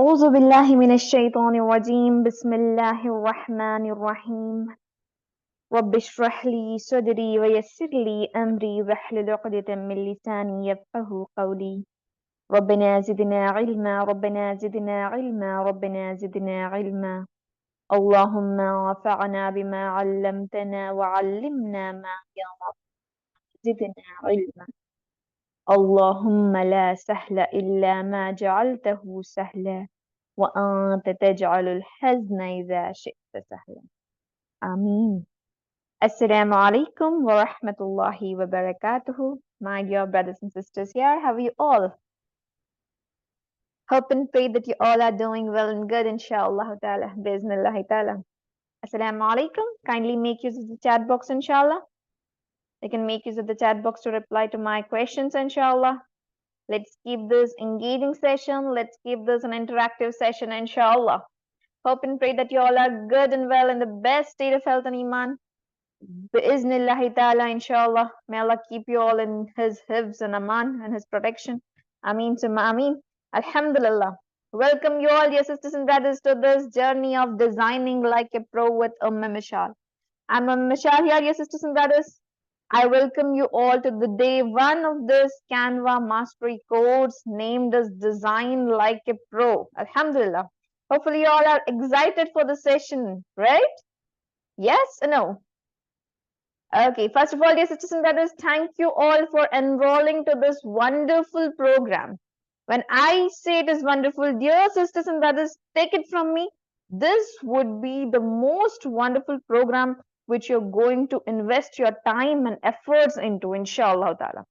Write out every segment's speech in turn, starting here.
أعوذ بالله من الشيطان الرجيم بسم الله الرحمن الرحيم رب اشرح لي صدري ويسر لي أمري واحلل عقدة من لساني يفقهوا قولي ربنا زدنا علما ربنا زدنا علما ربنا زدنا علما اللهم انفعنا بما علمتنا وعلمنا ما زدنا علما اللهم لا سهل إلا ما جعلته سهلا وأنت تجعل الحزن إذا شئت سهلا آمين. Assalamu alaikum wa rahmatullahi wa barakatuhu. My dear brothers and sisters here, how are you all? Hope and pray that you all are doing well and good, inshallah ta'ala, bi'iznillahi ta'ala. Assalamu alaikum. Kindly make use of the chat box, inshallah. You can make use of the chat box to reply to my questions, inshallah. Let's keep this engaging session. Let's keep this an interactive session, inshallah. Hope and pray that you all are good and well in the best state of health and iman. Bi'iznillahi ta'ala, inshallah. May Allah keep you all in His hifz and aman and His protection. Ameen summa ameen. Alhamdulillah. Welcome you all, dear sisters and brothers, to this journey of designing like a pro with Mishal. I'm Mishal here, dear sisters and brothers. I welcome you all to the day one of this CANVA mastery course named as Design Like a Pro. Alhamdulillah. Hopefully you all are excited for the session, right? Yes or no? Okay, first of all, dear sisters and brothers, thank you all for enrolling to this wonderful program. When I say it is wonderful, dear sisters and brothers, take it from me. This would be the most wonderful program which you're going to invest your time and efforts into, inshallah ta'ala.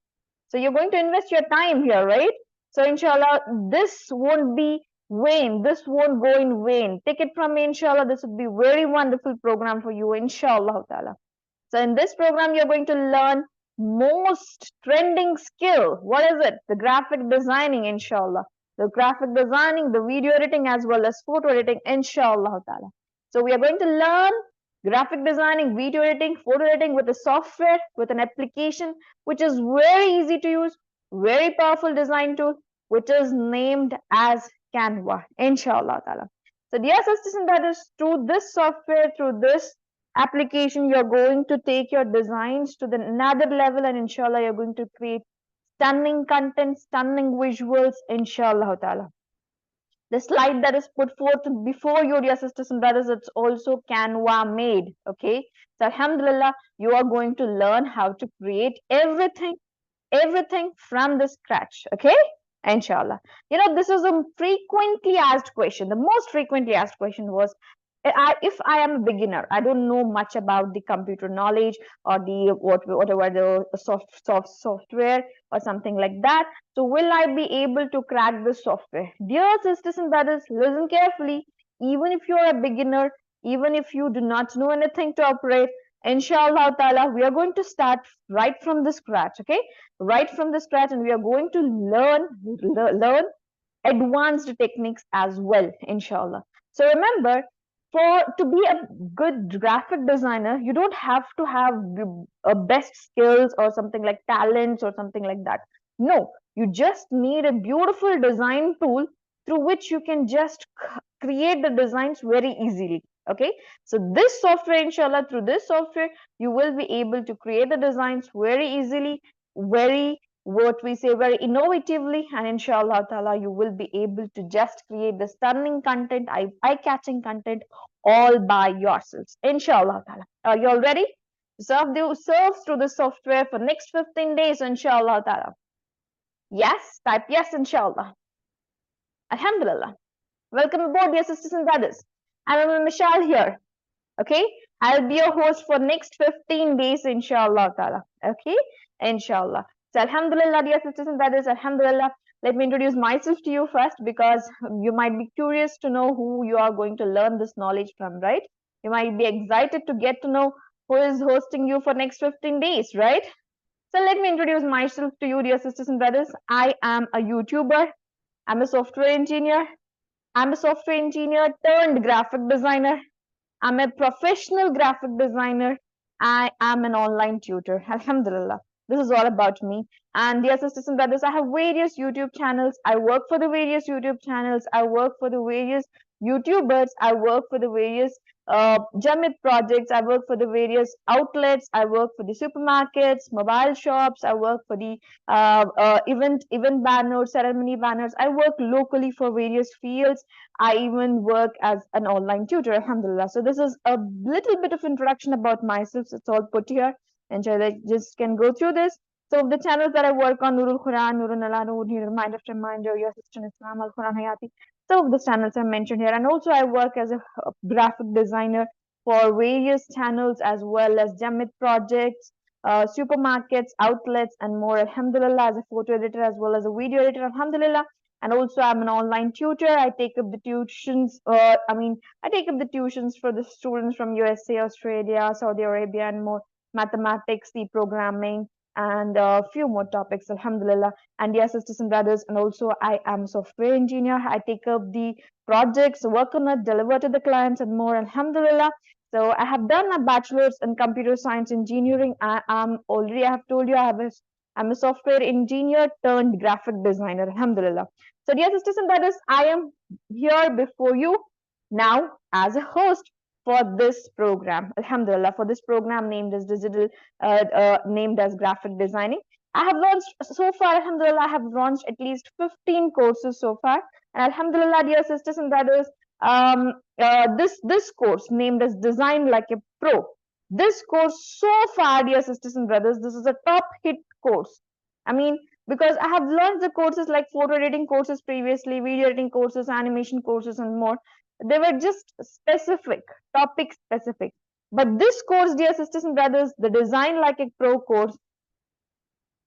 So you're going to invest your time here, right? So inshallah, this won't be vain. This won't go in vain. Take it from me, inshallah. This would be very wonderful program for you, inshallah ta'ala. So in this program, you're going to learn most trending skill. What is it? The graphic designing, inshallah. The graphic designing, the video editing, as well as photo editing, inshallah ta'ala. So we are going to learn graphic designing, video editing, photo editing with a software, with an application, which is very easy to use, very powerful design tool, which is named as CANVA, inshallah ta'ala. So dear sisters and brothers, through this software, through this application, you're going to take your designs to the another level, and inshallah you're going to create stunning content, stunning visuals, inshallah ta'ala. The slide that is put forth before you, dear sisters and brothers, it's also Canva made. Okay, so alhamdulillah, you are going to learn how to create everything from the scratch. Okay, inshallah. You know, this is a frequently asked question. The most frequently asked question was, if I am a beginner, I don't know much about the computer knowledge or the whatever the software or something like that. So will I be able to crack this software? Dear sisters and brothers, listen carefully. Even if you are a beginner, even if you do not know anything to operate, inshallah ta'ala, we are going to start right from the scratch. Okay, right from the scratch, and we are going to learn advanced techniques as well, inshallah. So remember, to be a good graphic designer, you don't have to have best skills or something like talents or something like that. No, you just need a beautiful design tool through which you can just create the designs very easily. Okay, so this software, inshallah, through this software, you will be able to create the designs very easily, very very innovatively, and inshallah ta'ala, you will be able to just create the stunning content, eye-catching content all by yourselves, inshallah ta'ala. Are you all ready? Serve through the software for next 15 days, inshallah ta'ala. Yes, type yes, inshallah. Alhamdulillah. Welcome aboard, dear sisters and brothers. I'm Mishal here. Okay, I'll be your host for next 15 days, inshallah ta'ala. Okay, inshallah. So alhamdulillah, dear sisters and brothers, alhamdulillah. Let me introduce myself to you first, because you might be curious to know who you are going to learn this knowledge from, right? You might be excited to get to know who is hosting you for next 15 days, right? So let me introduce myself to you, dear sisters and brothers. I am a YouTuber. I'm a software engineer. I'm a software engineer turned graphic designer. I'm a professional graphic designer. I am an online tutor. Alhamdulillah. This is all about me. And dear sisters and brothers, I have various YouTube channels. I work for the various YouTube channels. I work for the various YouTubers. I work for the various Jamit projects. I work for the various outlets. I work for the supermarkets, mobile shops. I work for the event banners, ceremony banners. I work locally for various fields. I even work as an online tutor, alhamdulillah. So this is a little bit of introduction about myself. So it's all put here. Inshallah, just can go through this. So the channels that I work on, Nurul Quran, Nurul Ala Noor, Reminder After Reminder, Your Sister in Islam, Al Quran Hayati. Some of the channels are mentioned here. And also I work as a graphic designer for various channels as well as Jamit projects, supermarkets, outlets, and more. Alhamdulillah, as a photo editor as well as a video editor, alhamdulillah. And also I'm an online tutor. I take up the tuitions, I take up the tuitions for the students from USA, Australia, Saudi Arabia, and more, mathematics, C programming, and a few more topics, alhamdulillah. And yes, sisters and brothers, and also I am a software engineer. I take up the projects, work on it, deliver to the clients, and more, alhamdulillah. So I have done a bachelor's in computer science engineering. I have told you, I'm a software engineer turned graphic designer, alhamdulillah. So dear sisters and brothers, I am here before you now as a host for this program, alhamdulillah, for this program named as named as graphic designing. I have launched so far, alhamdulillah, I have launched at least 15 courses so far. And alhamdulillah, dear sisters and brothers, this course named as Design Like a Pro, this course so far, dear sisters and brothers, this is a top hit course. I mean, because I have learned the courses like photo editing courses previously, video editing courses, animation courses, and more. They were just specific, topic specific. But this course, dear sisters and brothers, the Design Like a Pro course,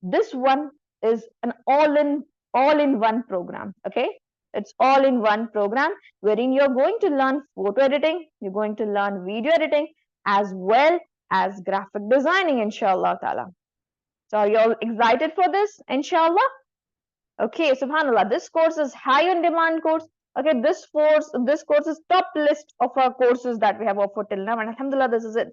this one is an all-in-one program. Okay, it's all-in-one program wherein you're going to learn photo editing, you're going to learn video editing, as well as graphic designing, inshallah ta'ala. So are you all excited for this, inshallah? Okay, subhanallah, this course is high on demand course. Okay, this course is top list of our courses that we have offered till now, and alhamdulillah, this is it.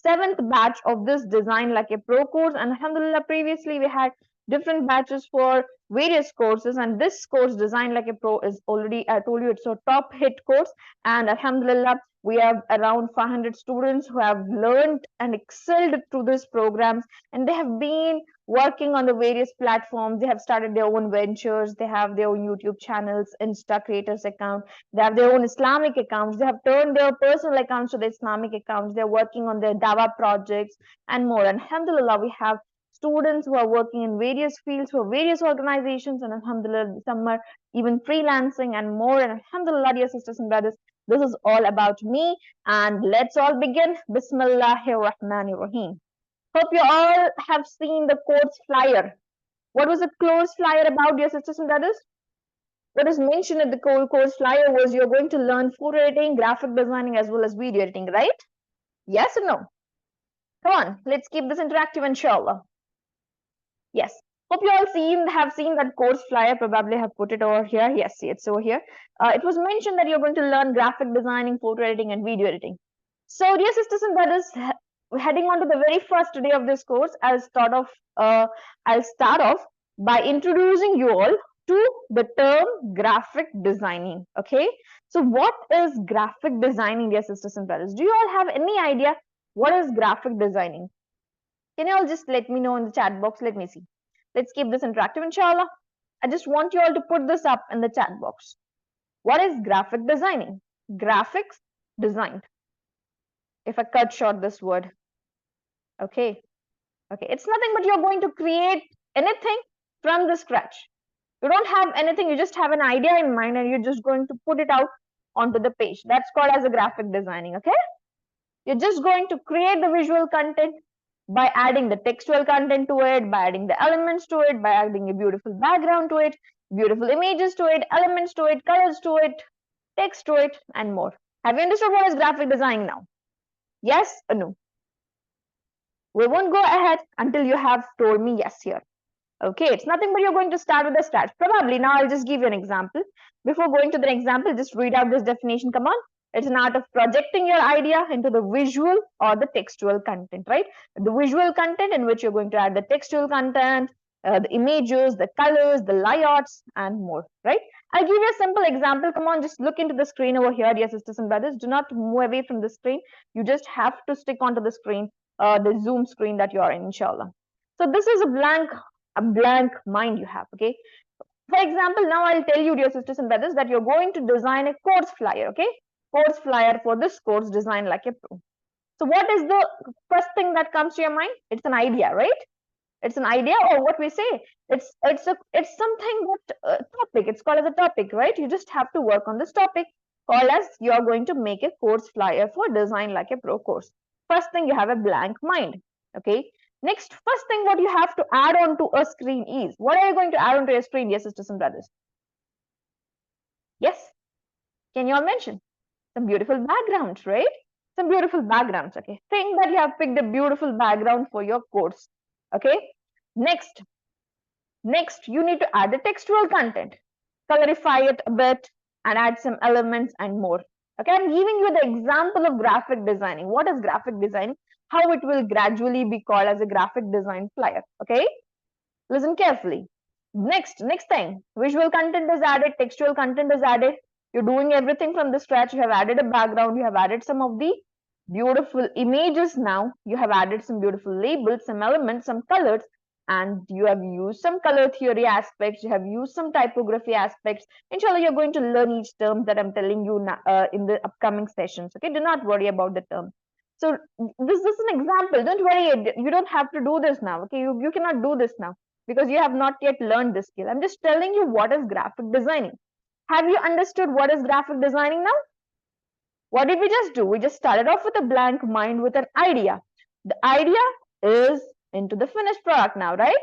7th batch of this Design Like a Pro course, and alhamdulillah, previously we had different batches for various courses, and this course Design Like a Pro is already, I told you, it's a top hit course, and alhamdulillah, we have around 500 students who have learned and excelled through these programs, and they have been working on the various platforms. They have started their own ventures. They have their own YouTube channels, Insta creators account. They have their own Islamic accounts. They have turned their personal accounts to the Islamic accounts. They're working on their Dawa projects and more. And alhamdulillah, we have students who are working in various fields for various organizations. And alhamdulillah, some are even freelancing and more. And alhamdulillah, dear sisters and brothers, this is all about me. And let's all begin. Bismillahir Rahmanir Rahim. Hope you all have seen the course flyer. What was the course flyer about, dear sisters and brothers? What is mentioned in the course flyer was you're going to learn photo editing, graphic designing, as well as video editing, right? Yes or no? Come on, let's keep this interactive, inshallah. Yes. Hope you all have seen that course flyer. Probably have put it over here. Yes, see, it's over here. It was mentioned that you're going to learn graphic designing, photo editing, and video editing. So, dear sisters and brothers, heading on to the very first day of this course, I'll start off by introducing you all to the term graphic designing. Okay, so what is graphic designing, dear sisters and brothers? Do you all have any idea what is graphic designing? Can you all just let me know in the chat box? Let me see. Let's keep this interactive, inshallah. I just want you all to put this up in the chat box. What is graphic designing? Graphics designed. If I cut short this word. Okay. It's nothing but you're going to create anything from the scratch. You don't have anything, you just have an idea in mind and you're just going to put it out onto the page. That's called as a graphic designing, okay? You're just going to create the visual content by adding the textual content to it, by adding the elements to it, by adding a beautiful background to it, beautiful images to it, elements to it, colors to it, text to it, and more. Have you understood what is graphic design now? Yes or no? We won't go ahead until you have told me yes here. Okay, it's nothing but you're going to start with the stats. Probably now I'll just give you an example. Before going to the example, just read out this definition. Come on. It's an art of projecting your idea into the visual or the textual content, right? The visual content in which you're going to add the textual content, the images, the colors, the layouts, and more, right? I'll give you a simple example. Come on, just look into the screen over here, dear sisters and brothers. Do not move away from the screen. You just have to stick onto the screen, the Zoom screen that you're in, inshallah. So this is a blank mind you have, okay? For example, now I'll tell you, dear sisters and brothers, that you're going to design a course flyer, okay? Course flyer for this course, Design Like a Pro. So what is the first thing that comes to your mind? It's an idea, right? It's an idea, or what we say, it's something that topic. It's called as a topic, right? You just have to work on this topic. Call as you are going to make a course flyer for Design Like a Pro course. First thing, you have a blank mind, okay? Next, first thing what you have to add on to a screen is, what are you going to add onto your screen, yes, sisters and brothers? Yes, can you all mention? Some beautiful backgrounds, right? Some beautiful backgrounds, okay? Think that you have picked a beautiful background for your course, okay? Next, you need to add the textual content, colorify it a bit, and add some elements and more. Okay, I'm giving you the example of graphic designing. What is graphic designing? How it will gradually be called as a graphic design flyer. Okay, listen carefully. Next thing, visual content is added, textual content is added. You're doing everything from the scratch. You have added a background. You have added some of the beautiful images now. You have added some beautiful labels, some elements, some colors, and you have used some color theory aspects. You have used some typography aspects. Inshallah, you're going to learn each term that I'm telling you now, in the upcoming sessions. Okay, do not worry about the term. So this is an example. Don't worry, you don't have to do this now. Okay, you cannot do this now because you have not yet learned this skill. I'm just telling you what is graphic designing. Have you understood what is graphic designing now? What did we just do? We just started off with a blank mind with an idea. The idea is into the finished product now, right?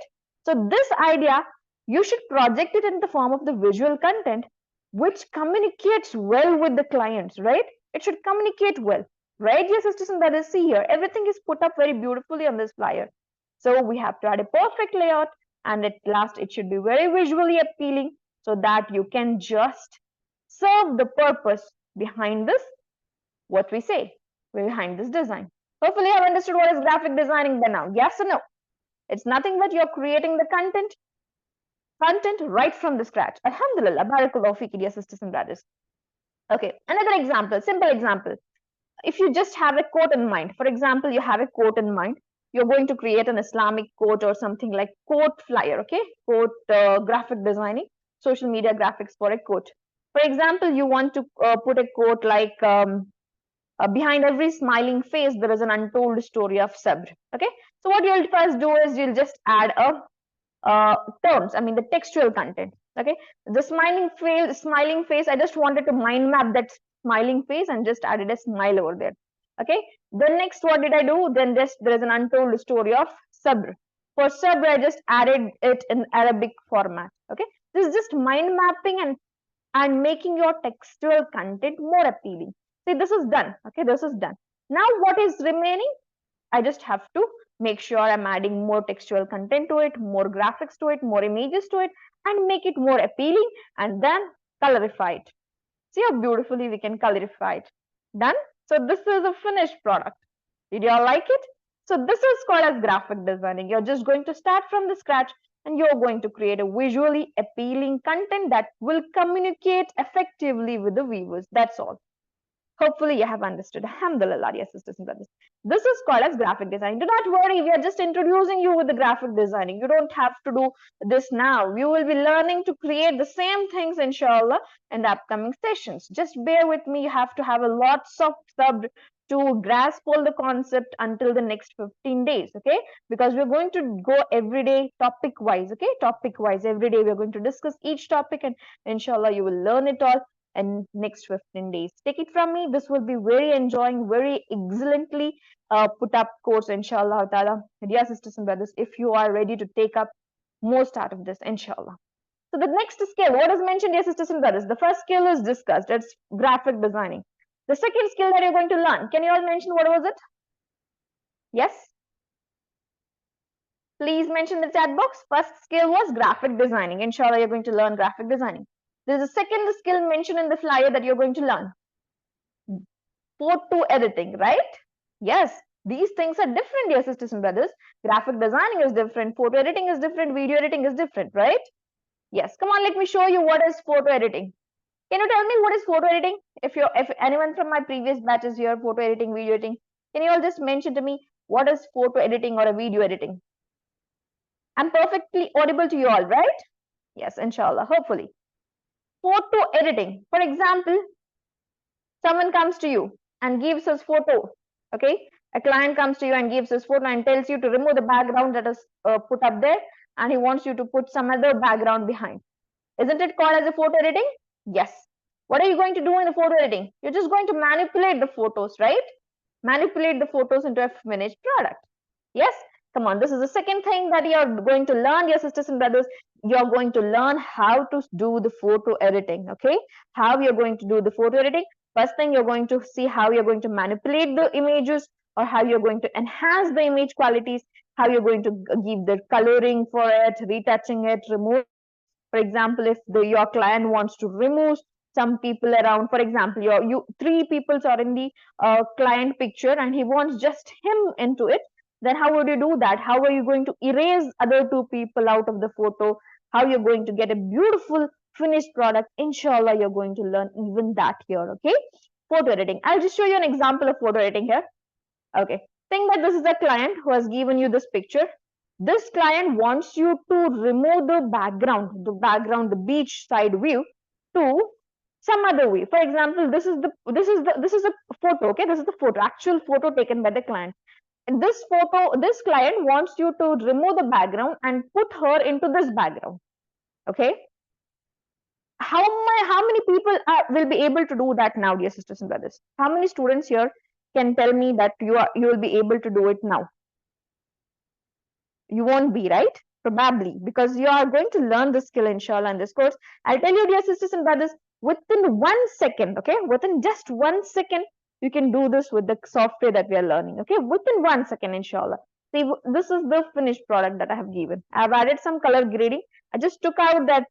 So this idea, you should project it in the form of the visual content, which communicates well with the clients, right? It should communicate well, right? Yes, sisters and brothers, see here, everything is put up very beautifully on this flyer. So we have to add a perfect layout, and at last it should be very visually appealing so that you can just serve the purpose behind this, what we say, behind this design. Hopefully you have understood what is graphic designing by now. Yes or no? It's nothing but you're creating the content right from the scratch. Alhamdulillah, barakallahu fiki, dear sisters and brothers. Okay, another example, simple example. If you just have a quote in mind, for example, you have a quote in mind, you're going to create an Islamic quote or something like quote flyer, okay? Quote graphic designing, social media graphics for a quote. For example, you want to put a quote like, behind every smiling face, there is an untold story of sabr. Okay, so what you'll first do is you'll just add a terms. I mean the textual content. Okay, the smiling face. I just wanted to mind map that smiling face and just added a smile over there. Okay, then next, what did I do? Then there is an untold story of sabr. For sabr, I just added it in Arabic format. Okay, this is just mind mapping and making your textual content more appealing. See, this is done. Okay, this is done. Now what is remaining? I just have to make sure I'm adding more textual content to it, more graphics to it, more images to it, and make it more appealing, and then colorify it. See how beautifully we can colorify it. Done. So this is a finished product. Did you all like it? So this is called as graphic designing. You're just going to start from the scratch and you're going to create a visually appealing content that will communicate effectively with the viewers. That's all. Hopefully you have understood. Alhamdulillah, dear sisters and brothers. This is called as graphic design. Do not worry, we are just introducing you with the graphic designing. You don't have to do this now. You will be learning to create the same things, inshallah, in the upcoming sessions. Just bear with me. You have to have a lots of sabr to grasp all the concept until the next 15 days, okay? Because we're going to go every day topic wise, okay? Topic wise, every day we're going to discuss each topic, and inshallah you will learn it all in next 15 days. Take it from me, this will be very enjoying, very excellently put up course, inshallah ta'ala. Dear sisters and brothers, if you are ready to take up most out of this, inshallah. So the next skill, what is mentioned, dear sisters and brothers? The first skill is discussed, it's graphic designing. The second skill that you're going to learn, can you all mention what was it? Yes? Please mention the chat box. First skill was graphic designing. Inshallah, you're going to learn graphic designing. There's a second skill mentioned in the flyer that you're going to learn. Photo editing, right? Yes, these things are different, dear sisters and brothers. Graphic designing is different, photo editing is different, video editing is different, right? Yes, come on, let me show you what is photo editing. Can you tell me what is photo editing? If anyone from my previous batch is here, photo editing, video editing, can you all just mention to me what is photo editing or a video editing? I'm perfectly audible to you all, right? Yes, inshallah, hopefully. Photo editing. For example, someone comes to you and gives us photo. Okay, a client comes to you and gives us photo and tells you to remove the background that is put up there, and he wants you to put some other background behind. Isn't it called as a photo editing? Yes. What are you going to do in the photo editing? You're just going to manipulate the photos, right? Manipulate the photos into a finished product. Yes? Come on, this is the second thing that you're going to learn, dear sisters and brothers. You're going to learn how to do the photo editing, okay? How you're going to do the photo editing. First thing, you're going to see how you're going to manipulate the images, or how you're going to enhance the image qualities, how you're going to give the coloring for it, retouching it, remove. For example, if your client wants to remove some people around, for example, you three people are in the client picture and he wants just him into it, then how would you do that? How are you going to erase other two people out of the photo? How you're going to get a beautiful finished product? Inshallah, you're going to learn even that here, okay? Photo editing. I'll just show you an example of photo editing here. Okay, think that this is a client who has given you this picture. This client wants you to remove the background, the beach side view, to some other view. For example, this is a photo. Okay, this is the photo, actual photo taken by the client. In this photo, this client wants you to remove the background and put her into this background. Okay, how many people will be able to do that now, dear sisters and brothers? How many students here can tell me that you will be able to do it now? You won't be, right? Probably, because you are going to learn this skill, inshallah, in this course. I'll tell you, dear sisters and brothers, within 1 second, okay, within just 1 second, you can do this with the software that we are learning, okay, within 1 second, inshallah. See, this is the finished product that I have given. I've added some color grading. I just took out that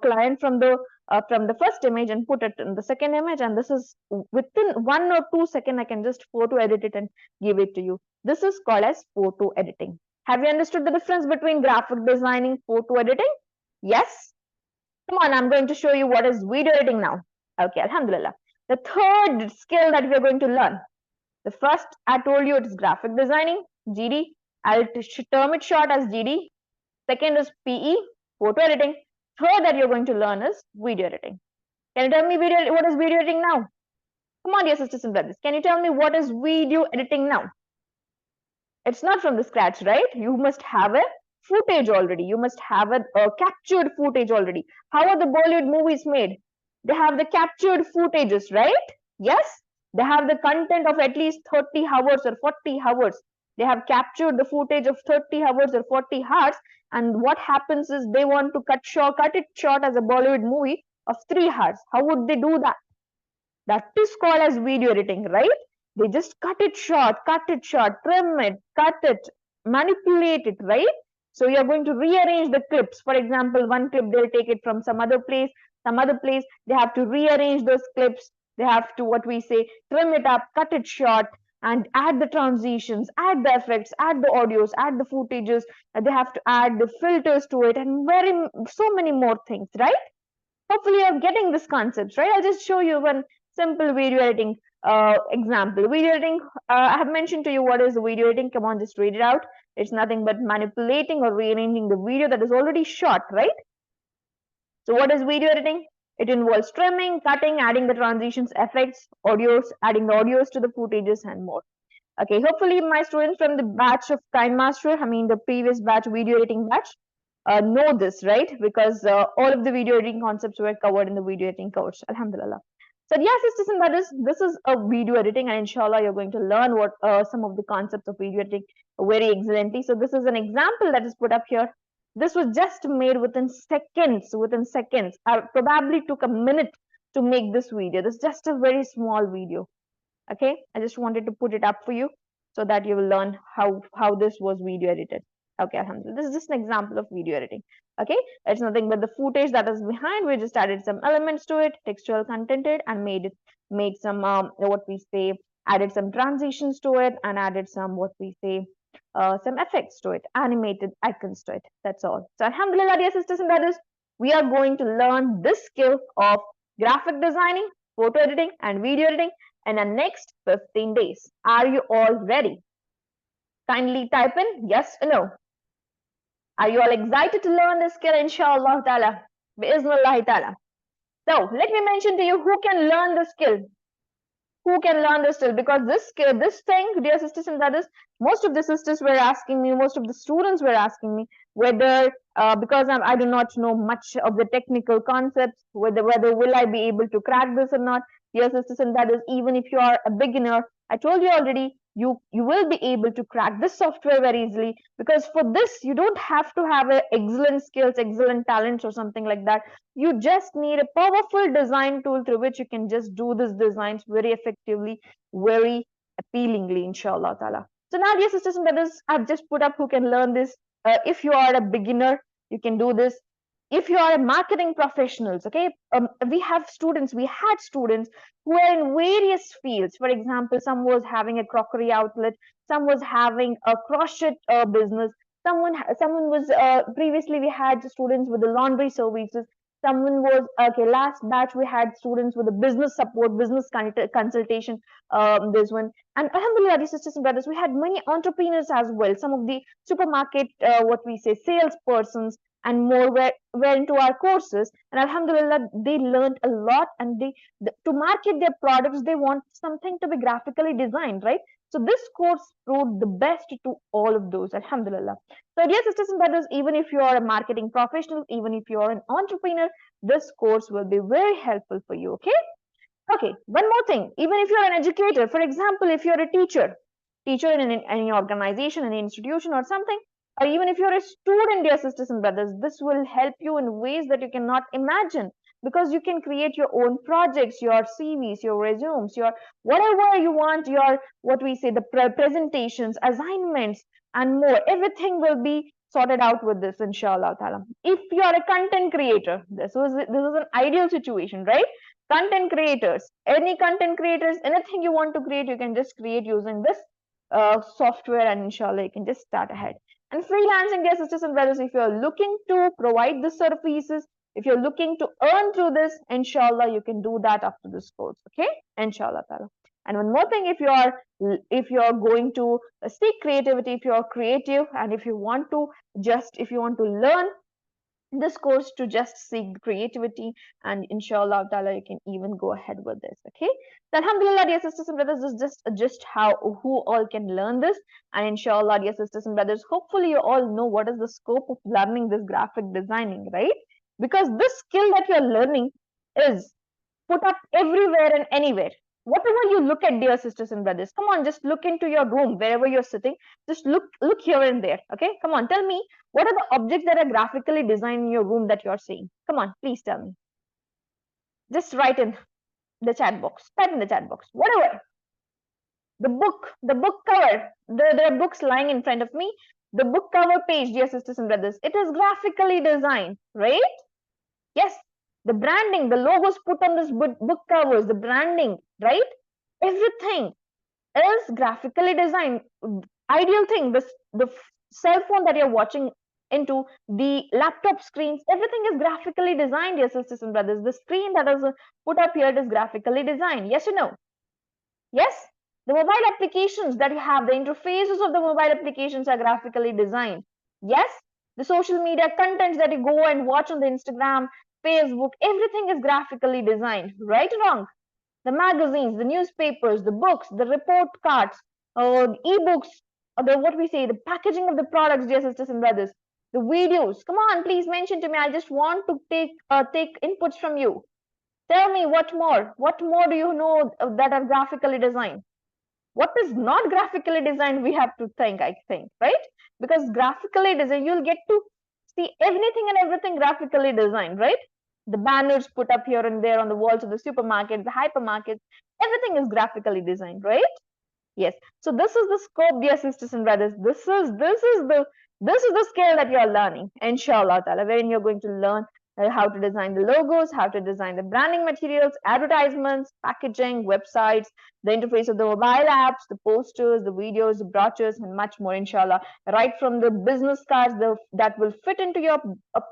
client from the first image and put it in the second image, and this is within 1 or 2 seconds. I can just photo edit it and give it to you. This is called as photo editing. Have you understood the difference between graphic designing, photo editing? Yes? Come on, I'm going to show you what is video editing now. Okay, alhamdulillah. The third skill that we're going to learn. The first, I told you, it is graphic designing, GD. I'll term it short as GD. Second is PE, photo editing. Third that you're going to learn is video editing. Can you tell me what is video editing now? Come on, dear sisters and brothers. Can you tell me what is video editing now? It's not from the scratch, right? You must have a footage already. You must have a captured footage already. How are the Bollywood movies made? They have the captured footages, right? Yes, they have the content of at least 30 hours or 40 hours. They have captured the footage of 30 hours or 40 hours, and what happens is they want to cut it short as a Bollywood movie of 3 hours. How would they do that? That is called as video editing, right? They just cut it short, trim it, cut it, manipulate it, right? So you're going to rearrange the clips. For example, one clip, they'll take it from some other place, they have to rearrange those clips. They have to, what we say, trim it up, cut it short, and add the transitions, add the effects, add the audios, add the footages. They have to add the filters to it, and so many more things, right? Hopefully you're getting this concept, right? I'll just show you one simple video editing example. Video editing, I have mentioned to you what is video editing. Come on, just read it out. It's nothing but manipulating or rearranging the video that is already shot, right? So what is video editing? It involves trimming, cutting, adding the transitions, effects, audios, adding the audios to the footages, and more. Okay, hopefully my students from the batch of KineMaster, the previous batch, video editing batch, know this, right? Because all of the video editing concepts were covered in the video editing course. Alhamdulillah. So yes, sisters and brothers, this is a video editing, and inshallah you're going to learn what some of the concepts of video editing very excellently. So this is an example that is put up here. This was just made within seconds. I probably took a minute to make this video. This is just a very small video. Okay, I just wanted to put it up for you so that you will learn how this was video edited. Okay, alhamdulillah. This is just an example of video editing. Okay, it's nothing but the footage that is behind. We just added some elements to it, textual contented, and made it made some what we say, added some transitions to it, and added some what we say, some effects to it, animated icons to it. That's all. So alhamdulillah, dear sisters and brothers, we are going to learn this skill of graphic designing, photo editing, and video editing in the next 15 days. Are you all ready? Kindly type in yes or no. Are you all excited to learn this skill, inshallah ta'ala? Bi'iznillahi ta'ala. So let me mention to you who can learn the skill. Who can learn this skill? Because this skill, this thing, dear sisters and brothers, most of the sisters were asking me, most of the students were asking me whether, because I do not know much of the technical concepts, whether will I be able to crack this or not. Dear sisters and brothers, even if you are a beginner, I told you already, you will be able to crack this software very easily, because for this you don't have to have a excellent skills, excellent talents or something like that. You just need a powerful design tool through which you can just do these designs very effectively, very appealingly, inshallah ta'ala. So now, dear sisters and brothers, I've just put up who can learn this. If you are a beginner, you can do this. If you are a marketing professionals, okay, we had students who are in various fields. For example, some was having a crockery outlet, some was having a crochet business, someone was previously we had students with the laundry services, someone was okay, last batch we had students with the business support, business consultation, this one. And alhamdulillah, dear sisters and brothers, we had many entrepreneurs as well, some of the supermarket what we say salespersons and more were into our courses, and alhamdulillah they learned a lot, and to market their products they want something to be graphically designed, right? So this course proved the best to all of those, alhamdulillah. So dear sisters and brothers, even if you are a marketing professional, even if you are an entrepreneur, this course will be very helpful for you. Okay, one more thing. Even if you're an educator, for example, if you're a teacher in any organization, any institution or something, or even if you're a student, dear sisters and brothers, this will help you in ways that you cannot imagine, because you can create your own projects, your CVs, your resumes, your whatever you want, your what we say, the presentations, assignments, and more. Everything will be sorted out with this, inshallah ta'ala. If you are a content creator, this is an ideal situation, right? Content creators, any content creators, anything you want to create, you can just create using this software, and inshallah you can just start ahead. And freelancing, dear sisters and brothers, if you're looking to provide this services, if you're looking to earn through this, inshallah you can do that after this course, okay? Inshallah ta'ala. And one more thing, if you're going to seek creativity, if you're creative, and if you want to learn this course to just seek creativity, and inshallah ta'ala you can even go ahead with this, okay? So alhamdulillah, dear sisters and brothers, this is just how who all can learn this. And inshallah, dear sisters and brothers, hopefully you all know what is the scope of learning this graphic designing, right? Because this skill that you're learning is put up everywhere and anywhere. Whatever you look at, dear sisters and brothers, come on, just look into your room, wherever you're sitting, just look here and there, okay? Come on, tell me, what are the objects that are graphically designed in your room that you're seeing? Come on, please tell me. Just write in the chat box, type in the chat box, whatever. The book cover, there are books lying in front of me. The book cover page, dear sisters and brothers, it is graphically designed, right? Yes, the branding, the logos put on this book covers, the branding, right? Everything is graphically designed. Ideal thing, the cell phone that you're watching into, the laptop screens, everything is graphically designed, dear sisters and brothers. The screen that is put up here is graphically designed. Yes or no? Yes? The mobile applications that you have, the interfaces of the mobile applications are graphically designed. Yes? The social media contents that you go and watch on the Instagram, Facebook, everything is graphically designed, right or wrong? The magazines, the newspapers, the books, the report cards, e-books, the packaging of the products, dear sisters and brothers, the videos. Come on, please mention to me. I just want to take inputs from you. Tell me what more. What more do you know that are graphically designed? What is not graphically designed, we have to think, I think, right? Because graphically designed, you'll get to see anything and everything graphically designed, right? The banners put up here and there on the walls of the supermarkets, the hypermarkets, everything is graphically designed, right? Yes. So this is the scope, dear sisters and brothers. This is the skill that you are learning, inshallah ta'ala, wherein you're going to learn how to design the logos, how to design the branding materials, advertisements, packaging, websites, the interface of the mobile apps, the posters, the videos, the brochures, and much more, inshallah. Right from the business cards that will fit into your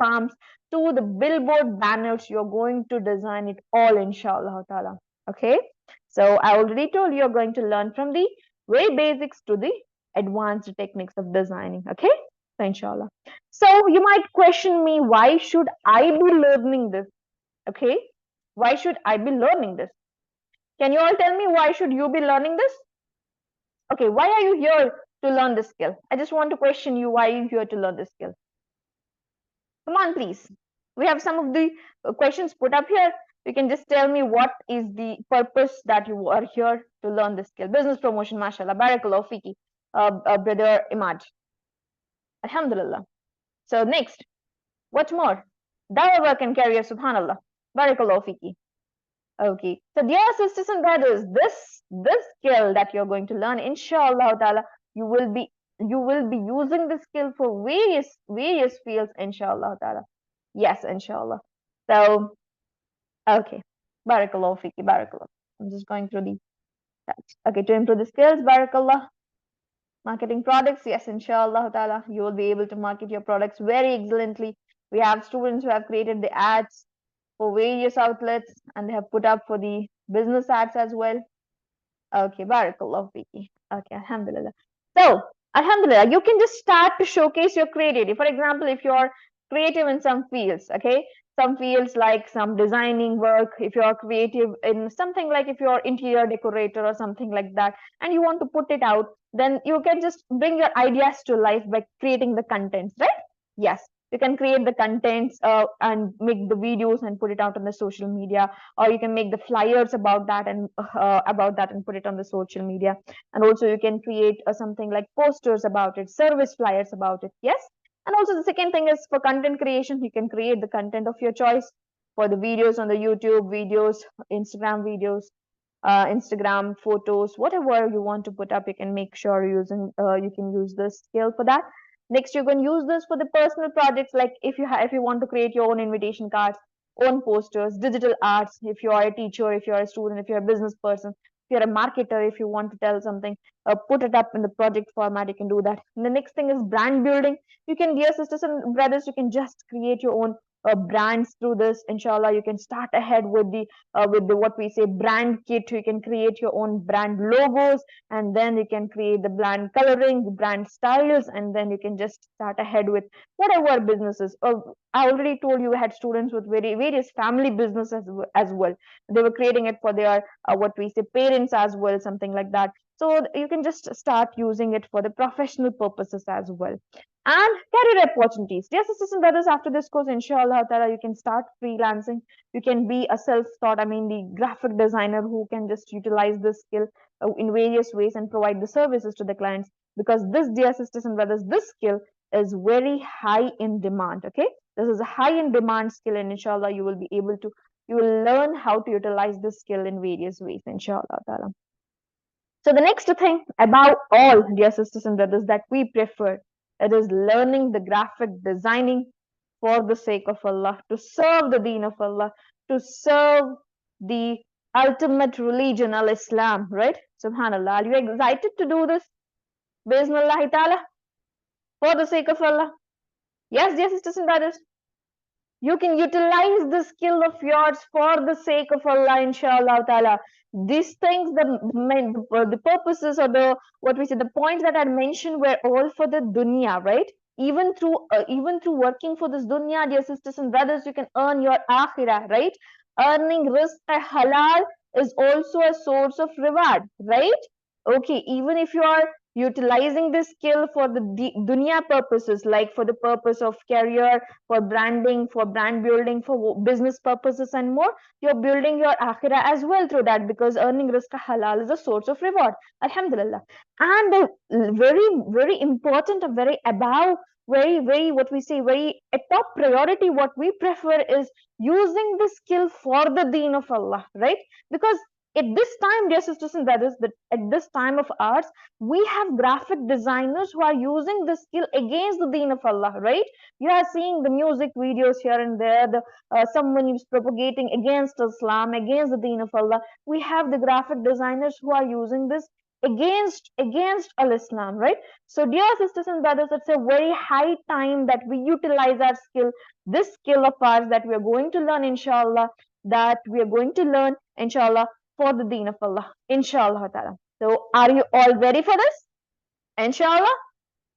palms to the billboard banners, you're going to design it all, inshallah ta'ala. Okay, so I already told you you're going to learn from the very basics to the advanced techniques of designing. Okay, so inshallah. So you might question me, why should I be learning this? Okay, why should I be learning this? Can you all tell me, why should you be learning this? Okay, why are you here to learn this skill? I just want to question you, why are you here to learn this skill? Come on, please. We have some of the questions put up here. You can just tell me what is the purpose that you are here to learn this skill. Business promotion, mashallah, barakallah fiki, brother Imad. Alhamdulillah. So next, what more? Dawah work and career, subhanallah. Barakallah fiki. Okay. So dear sisters and brothers, this skill that you're going to learn, inshallah ta'ala, you will be using this skill for various fields, inshallah ta'ala. Yes, inshallah. So okay. Barakallah fiki, barakallah. I'm just going through the okay, to improve the skills, barakallah. Marketing products, yes, inshallah ta'ala, you will be able to market your products very excellently. We have students who have created the ads for various outlets and they have put up for the business ads as well. Okay, barakallah fiki. Okay, alhamdulillah. So, alhamdulillah, you can just start to showcase your creativity. For example, if you're creative in some fields, okay, some fields like some designing work, if you're creative in something like if you're interior decorator or something like that, and you want to put it out, then you can just bring your ideas to life by creating the contents, right? Yes, you can create the contents and make the videos and put it out on the social media, or you can make the flyers about that and put it on the social media. And also you can create something like posters about it, service flyers about it. Yes. And also the second thing is for content creation, you can create the content of your choice for the videos on the YouTube videos, Instagram videos, Instagram photos, whatever you want to put up, you can make sure you can use this skill for that. Next, you can use this for the personal projects, like if you want to create your own invitation cards, own posters, digital arts, if you are a teacher, if you are a student, if you're a business person, if you're a marketer, if you want to tell something, put it up in the project format, you can do that. And the next thing is brand building. You can, dear sisters and brothers, you can just create your own brands through this, inshallah. You can start ahead with the what we say brand kit. You can create your own brand logos, and then you can create the brand coloring, the brand styles, and then you can just start ahead with whatever businesses. I already told you, we had students with various family businesses as well. They were creating it for their what we say parents as well, something like that. So you can just start using it for the professional purposes as well. And career opportunities. Dear sisters and brothers, after this course, inshallah ta'ala, you can start freelancing. You can be a self-taught, I mean, the graphic designer who can just utilize this skill in various ways and provide the services to the clients. Because this, dear sisters and brothers, this skill is very high in demand. Okay, this is a high in demand skill, and inshallah, you will be able to, you will learn how to utilize this skill in various ways, inshallah ta'ala. So the next thing above all, dear sisters and brothers, that we prefer, it is learning the graphic designing for the sake of Allah, to serve the deen of Allah, to serve the ultimate religion, al-Islam, right? Subhanallah. Are you excited to do this? Bismillah ta'ala, for the sake of Allah. Yes, dear sisters and brothers. You can utilize the skill of yours for the sake of Allah, inshallah ta'ala. These things, the purposes, or the what we say, the points that I mentioned were all for the dunya, right? Even through working for this dunya, dear sisters and brothers, you can earn your akhirah, right? Earning rizq halal is also a source of reward, right? Okay, even if you are utilizing this skill for the dunya purposes, like for the purpose of career, for branding, for brand building, for business purposes and more, you're building your akhirah as well through that, because earning rizq halal is a source of reward, alhamdulillah. And the very important, a very above, very what we say, very a top priority, what we prefer is using the skill for the deen of Allah, right? Because At this time, dear sisters and brothers, that at this time of ours, we have graphic designers who are using this skill against the deen of Allah, right? You are seeing the music videos here and there, someone is propagating against Islam, against the deen of Allah. We have the graphic designers who are using this against al-Islam, right? So, dear sisters and brothers, it's a very high time that we utilize our skill, this skill of ours that we are going to learn, inshallah, that we are going to learn, inshallah, for the deen of Allah, inshallah ta'ala. So, are you all ready for this? Inshallah?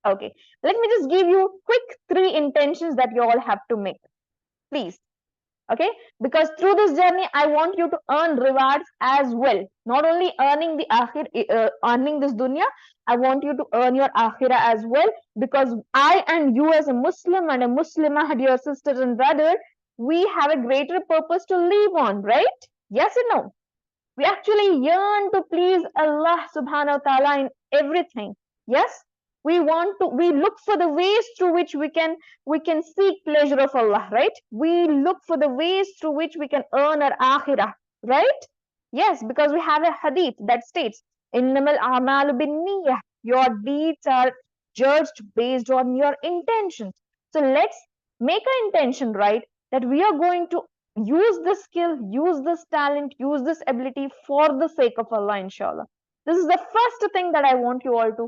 Okay. Let me just give you quick 3 intentions that you all have to make. Please. Okay? Because through this journey, I want you to earn rewards as well. Not only earning the earning this dunya, I want you to earn your akhirah as well. Because I and you as a Muslim and a Muslimah, dear sisters and brothers, we have a greater purpose to live on, right? Yes or no? We actually yearn to please Allah subhanahu wa ta'ala in everything. Yes, we look for the ways through which we can seek pleasure of Allah, right? We look for the ways through which we can earn our akhirah, right? Yes, because we have a hadith that states, innamal a'malu binniyah, your deeds are judged based on your intentions. So let's make an intention, right, that we are going to use this skill, use this talent, use this ability for the sake of Allah, inshallah. This is the first thing that I want you all to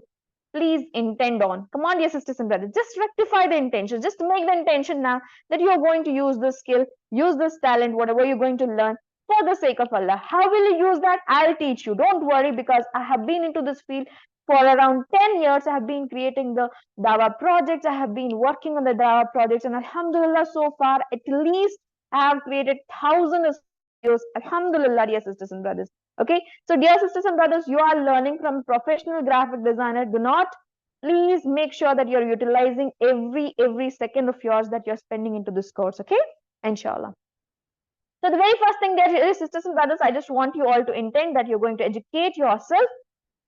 please intend on. Come on, dear sisters and brothers, just rectify the intention. Just make the intention now that you are going to use this skill, use this talent, whatever you're going to learn for the sake of Allah. How will you use that? I'll teach you. Don't worry, because I have been into this field for around 10 years. I have been creating the Dawa projects. I have been working on the Dawa projects, and Alhamdulillah, so far, at least I have created thousands of videos. Alhamdulillah, dear sisters and brothers. Okay, so dear sisters and brothers, you are learning from a professional graphic designer. Do not, please make sure that you're utilizing every second of yours that you're spending into this course. Okay, inshallah. So the very first thing, dear sisters and brothers, I just want you all to intend that you're going to educate yourself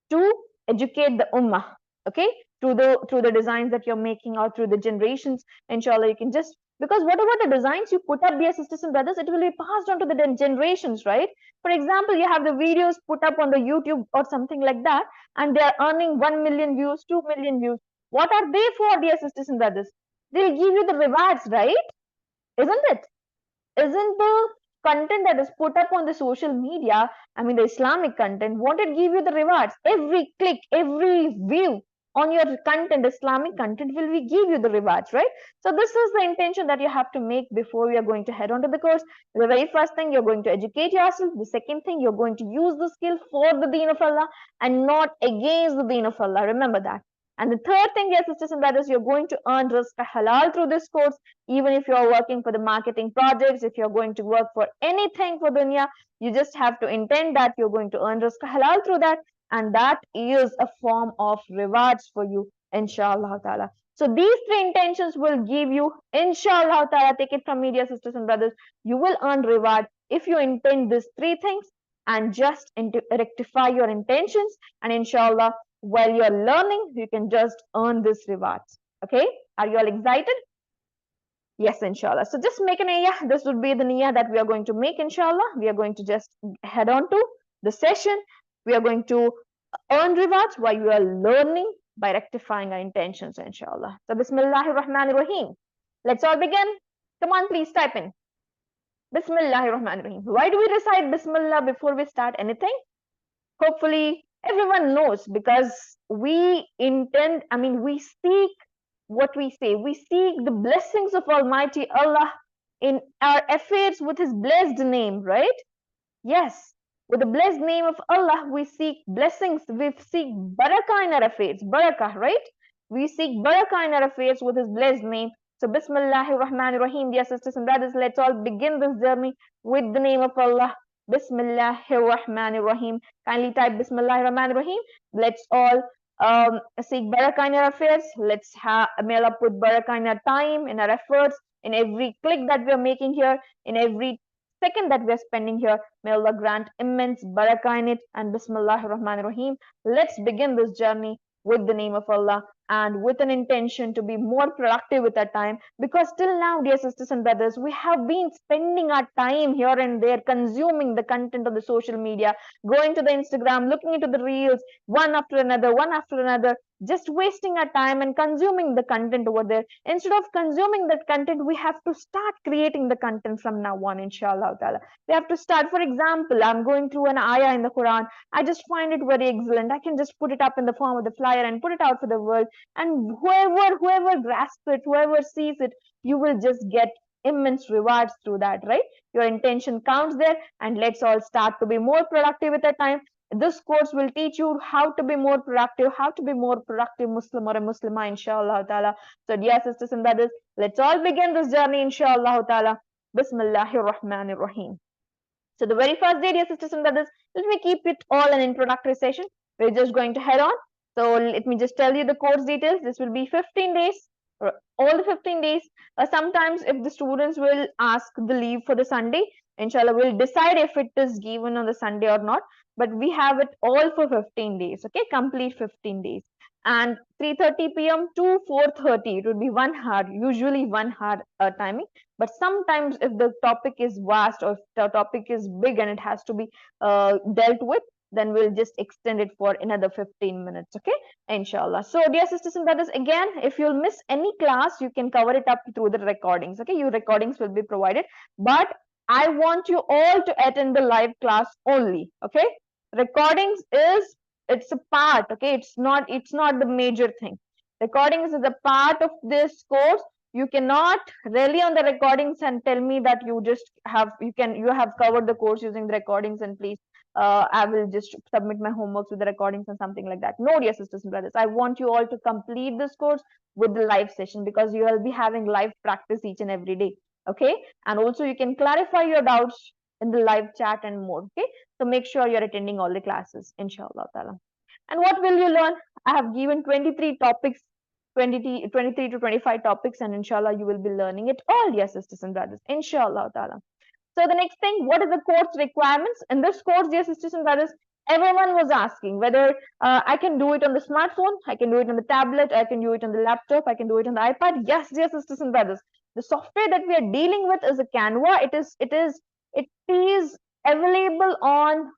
to educate the ummah. Okay, through the designs that you're making, or through the generations, inshallah, you can just, because whatever the designs you put up, dear sisters and brothers, it will be passed on to the generations, right? For example, you have the videos put up on the YouTube or something like that, and they are earning 1 million views, 2 million views. What are they for, dear sisters and brothers? They'll give you the rewards, right? Isn't it? Isn't the content that is put up on the social media, I mean the Islamic content, won't it give you the rewards? Every click, every view on your content, Islamic content, will we give you the rewards, right? So this is the intention that you have to make before we are going to head on to the course. The very first thing, you're going to educate yourself. The second thing, you're going to use the skill for the deen of Allah and not against the deen of Allah. Remember that. And the third thing, dear sisters and brothers, you're going to earn rizq halal through this course. Even if you're working for the marketing projects, if you're going to work for anything for dunya, you just have to intend that you're going to earn rizq halal through that. And that is a form of rewards for you, inshallah ta'ala. So these 3 intentions will give you, inshallah ta'ala, take it from me, dear sisters and brothers, you will earn reward if you intend these 3 things and just rectify your intentions. And inshallah, while you're learning, you can just earn these rewards. Okay, are you all excited? Yes, inshallah. So just make a niyyah. This would be the niyyah that we are going to make, inshallah. We are going to just head on to the session. We are going to earn rewards while we are learning by rectifying our intentions, inshallah. So Bismillahir Rahmanir Rahim. Let's all begin. Come on, please type in. Bismillahir Rahmanir Rahim. Why do we recite Bismillah before we start anything? Hopefully, everyone knows, because we intend, I mean, we seek what we say. We seek the blessings of Almighty Allah in our affairs with His blessed name, right? Yes, with the blessed name of Allah, we seek blessings. We seek barakah in our affairs. Barakah, right? We seek barakah in our affairs with His blessed name. So, Bismillahir Rahmanir Rahim, dear sisters and brothers, let's all begin this journey with the name of Allah. Bismillahir Rahmanir Rahim. Kindly type Bismillahir Rahmanir Rahim. Let's all seek barakah in our affairs. Let's may Allah put barakah in our time, in our efforts, in every click that we are making here, in every second that we are spending here. May Allah grant immense barakah in it. And Bismillahir Rahmanir Rahim. Let's begin this journey with the name of Allah. and with an intention to be more productive with our time, because till now, dear sisters and brothers, we have been spending our time here and there consuming the content of the social media, going to the Instagram, looking into the reels, one after another, just wasting our time and consuming the content over there. Instead of consuming that content, we have to start creating the content from now on, inshallah ta'ala. We have to start. For example, I'm going through an ayah in the Quran. I just find it very excellent. I can just put it up in the form of the flyer and put it out for the world. And whoever grasps it, whoever sees it, you will just get immense rewards through that, right? Your intention counts there, and let's all start to be more productive with our time. This course will teach you how to be more productive, Muslim or a Muslimah, inshallah ta'ala. So, dear sisters and brothers, let's all begin this journey, inshallah ta'ala. Bismillahir Rahmanir Rahim. So, the very first day, dear sisters and brothers, let me keep it all an introductory session. We're just going to head on. So, let me just tell you the course details. This will be 15 days, all the 15 days. Sometimes, if the students will ask the leave for the Sunday, inshallah, we'll decide if it is given on the Sunday or not. But we have it all for 15 days, okay? Complete 15 days. And 3:30 p.m. to 4:30, it would be 1 hour, usually 1 hour timing. But sometimes if the topic is vast or if the topic is big and it has to be dealt with, then we'll just extend it for another 15 minutes, okay? Inshallah. So, dear sisters and brothers, again, if you'll miss any class, you can cover it up through the recordings, okay? Your recordings will be provided. But I want you all to attend the live class only, okay? Recordings is, it's a part, okay? It's not the major thing. Recordings is a part of this course. You cannot rely on the recordings and tell me that you have covered the course using the recordings and please I will just submit my homeworks with the recordings and something like that. No, dear sisters and brothers, I want you all to complete this course with the live session, because you will be having live practice each and every day, okay? And also you can clarify your doubts in the live chat and more, okay? So make sure you're attending all the classes, inshallah ta'ala. And what will you learn? I have given 23 topics, 23 to 25 topics, and inshallah you will be learning it all, dear sisters and brothers, inshallah ta'ala. So the next thing, what is the course requirements? In this course, dear sisters and brothers, everyone was asking whether I can do it on the smartphone, I can do it on the tablet, I can do it on the laptop, I can do it on the iPad. Yes, dear sisters and brothers, the software that we are dealing with is a CANVA. It is available on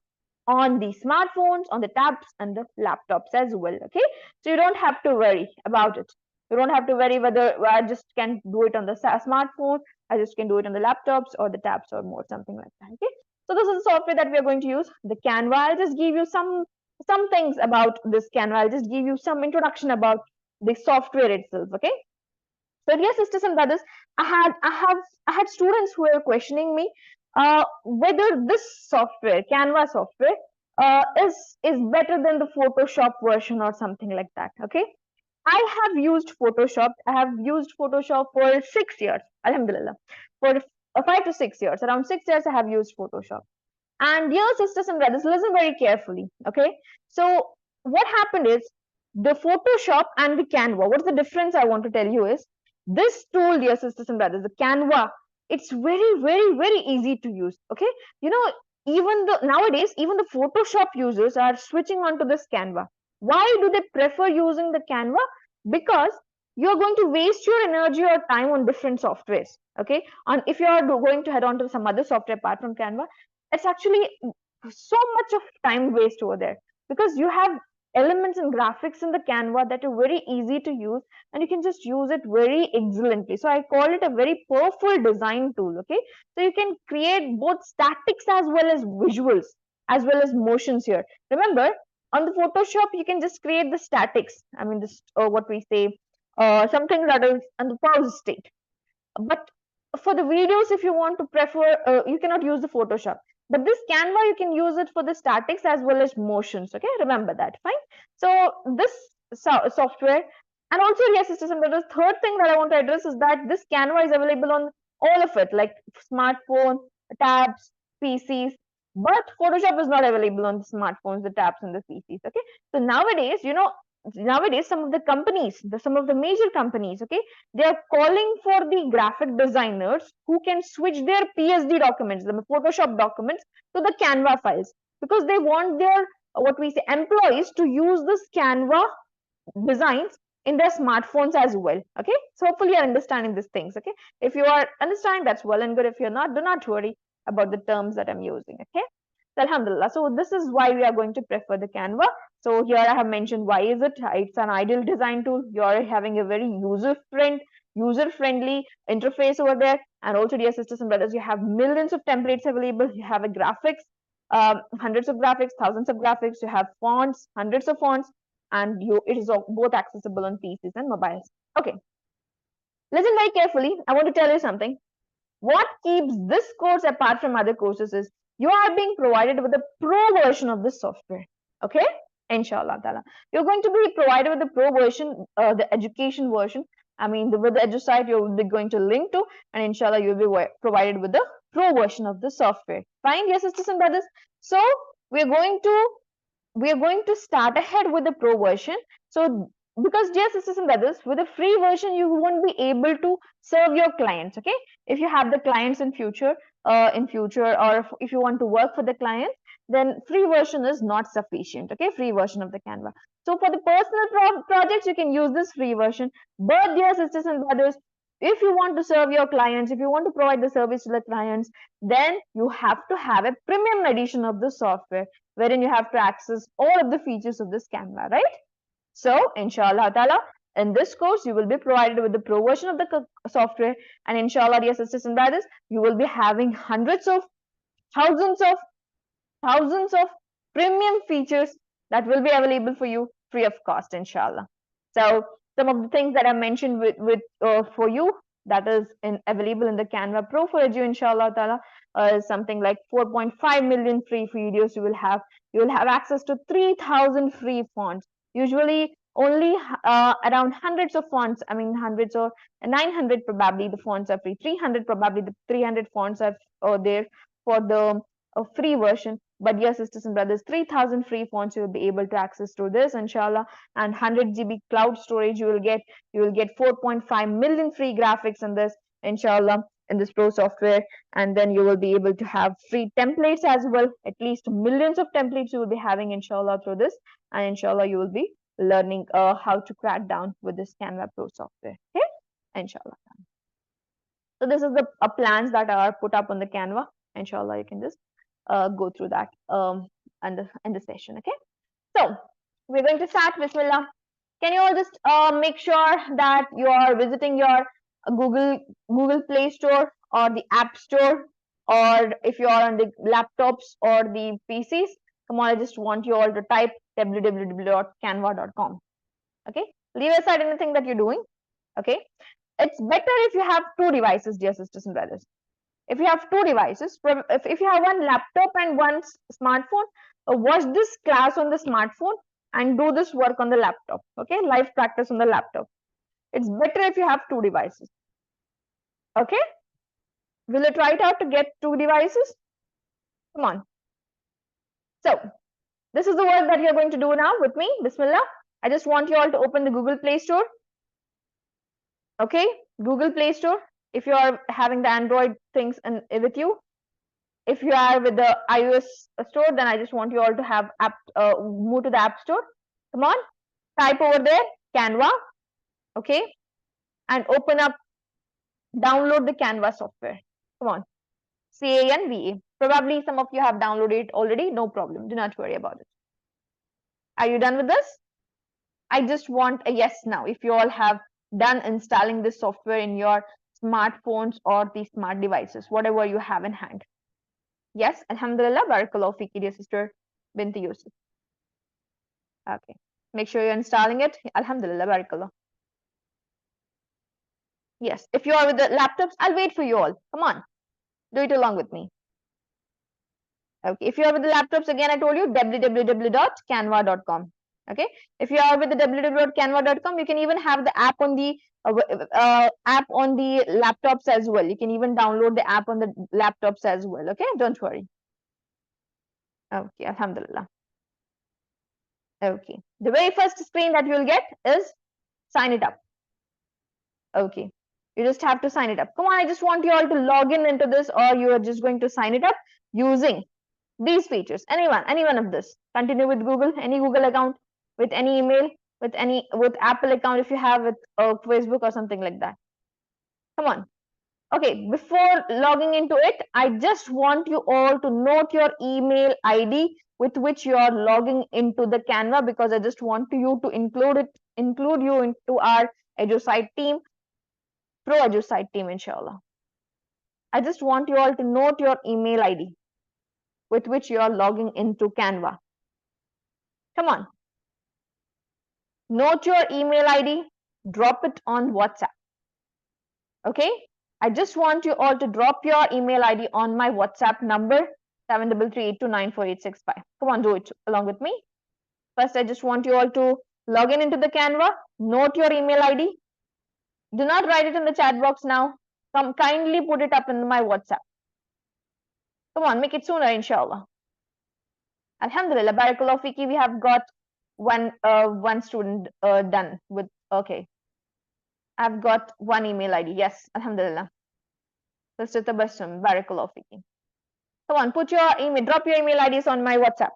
the smartphones, on the tabs and the laptops as well, okay? So you don't have to worry about it. You don't have to worry whether I just can do it on the smartphone, I just can do it on the laptops or the tabs or more, something like that, okay? So this is the software that we are going to use, the CANVA. I'll just give you some things about this CANVA. I'll just give you some introduction about the software itself, okay? So, dear sisters and brothers, I had students who were questioning me whether this software, CANVA software, is better than the Photoshop version or something like that. Okay, I have used Photoshop. I have used Photoshop for 6 years. Alhamdulillah, for 5 to 6 years, around 6 years, I have used Photoshop. And dear sisters and brothers, listen very carefully. Okay, so what happened is the Photoshop and the CANVA. What's the difference? I want to tell you is this tool, dear sisters and brothers, the CANVA. It's very easy to use. Okay, you know, nowadays even the Photoshop users are switching on to this CANVA. Why do they prefer using the CANVA? Because you're going to waste your energy or time on different softwares. Okay, and if you are going to head on to some other software apart from CANVA, it's actually so much of time waste over there, because you have elements and graphics in the CANVA that are very easy to use, and you can just use it very excellently. So I call it a very powerful design tool. Okay, so you can create both statics as well as visuals as well as motions here. Remember, on the Photoshop you can just create the statics, I mean this what we say something that is on the pause state. But for the videos, if you want to prefer, you cannot use the Photoshop. But this CANVA, you can use it for the statics as well as motions. Okay, remember that. Fine. So this software, and also, yes, sisters and brothers, third thing that I want to address is that this CANVA is available on all of it, like smartphone, tabs, PCs. But Photoshop is not available on the smartphones, the tabs, and the PCs. Okay. So nowadays, some of the major companies, okay, they are calling for the graphic designers who can switch their PSD documents, the Photoshop documents, to the CANVA files, because they want their what we say employees to use this CANVA designs in their smartphones as well. Okay, so hopefully you're understanding these things. Okay, if you are understanding, that's well and good. If you're not, do not worry about the terms that I'm using. Okay, so alhamdulillah. So this is why we are going to prefer the Canva. So here I have mentioned why is it. It's an ideal design tool. You're having a very user-friendly interface over there. And also, dear sisters and brothers, you have millions of templates available. You have a graphics, hundreds of graphics, thousands of graphics. You have fonts, hundreds of fonts, and it is both accessible on PCs and mobiles. Okay, listen very carefully. I want to tell you something. What keeps this course apart from other courses is you are being provided with the pro version of this software. Okay, inshallah ta'ala. You're going to be provided with the pro version, the education version. I mean, with the EDU-SITE, you'll be going to link to, and inshallah, you'll be provided with the pro version of the software. Fine, yes, sisters and brothers. So we're going to start ahead with the pro version. So because dear sisters and brothers, with the free version, you won't be able to serve your clients. Okay, if you have the clients in future, or if you want to work for the client, then free version is not sufficient. Okay, free version of the Canva. So for the personal projects, you can use this free version. But dear sisters and brothers, if you want to serve your clients, if you want to provide the service to the clients, then you have to have a premium edition of the software, wherein you have to access all of the features of this Canva, right? So, inshallah ta'ala, in this course, you will be provided with the pro version of the software, and inshallah, dear sisters and brothers, you will be having hundreds of, thousands of premium features that will be available for you free of cost, inshallah. So, some of the things that I mentioned for you that is available in the Canva Pro for Edu, inshallah ta'ala, is something like 4.5 million free videos you will have. You will have access to 3,000 free fonts. Usually only around hundreds of fonts, I mean hundreds or 900 probably the fonts are free, 300 probably the 300 fonts are there for the free version. But yes, sisters and brothers, 3,000 free fonts you will be able to access through this, inshallah, and 100 GB cloud storage you will get. You will get 4.5 million free graphics in this, inshallah, in this pro software, and then you will be able to have free templates as well. At least millions of templates you will be having, inshallah, through this, and inshallah you will be learning how to crack down with this Canva Pro software. Okay, inshallah. So this is the plans that are put up on the Canva. Inshallah, you can just go through that in the session. Okay, so we're going to start. Bismillah. Can you all just make sure that you are visiting your Google Play Store or the App Store, or if you are on the laptops or the PCs? Come on, I just want you all to type www.canva.com. Okay, leave aside anything that you're doing. Okay, it's better if you have two devices, dear sisters and brothers. If you have two devices, if you have one laptop and one smartphone, watch this class on the smartphone and do this work on the laptop. Okay, live practice on the laptop. It's better if you have two devices. Okay, will you try it out to get two devices? Come on. So this is the work that you're going to do now with me. Bismillah. I just want you all to open the Google Play Store. Okay, Google Play Store. If you are having the Android things with you, if you are with the iOS store, then I just want you all to have move to the App Store. Come on, type over there Canva. Okay, and open up, download the Canva software. Come on, CANVA. Probably some of you have downloaded it already. No problem. Do not worry about it. Are you done with this? I just want a yes now. If you all have done installing this software in your smartphones or the smart devices, whatever you have in hand. Yes, alhamdulillah, barakallahu fiki, dear sister Binti Yusuf. Okay, make sure you're installing it. Alhamdulillah, barakallah. Yes, if you are with the laptops, I'll wait for you all. Come on, do it along with me. Okay, if you are with the laptops, again, I told you www.canva.com. Okay, if you are with the www.canva.com, you can even have the app on the laptops as well. You can even download the app on the laptops as well. Okay, don't worry. Okay, alhamdulillah. Okay, the very first screen that you'll get is sign it up. Okay, you just have to sign it up. Come on, I just want you all to log in into this, or you are just going to sign it up using these features. Any one of this. Continue with Google, any Google account with any email. with Apple account, if you have with Facebook or something like that. Come on. Okay, before logging into it, I just want you all to note your email ID with which you are logging into the Canva, because I just want you to include you into our EDU-SITE team, Pro EDU-SITE team, inshallah. I just want you all to note your email ID with which you are logging into Canva. Come on. Note your email ID, drop it on WhatsApp. Okay? I just want you all to drop your email ID on my WhatsApp number 7338294865. Come on, do it along with me. First, I just want you all to log in into the Canva, note your email ID. Do not write it in the chat box now. Kindly put it up in my WhatsApp. Come on, make it sooner, inshallah. Alhamdulillah, Barakallah Fiki, we have got one student done with, okay. I've got one email ID. Yes, Alhamdulillah. Sister Tabassum, Barakallah Fiki. Come on, put your email, drop your email IDs on my WhatsApp.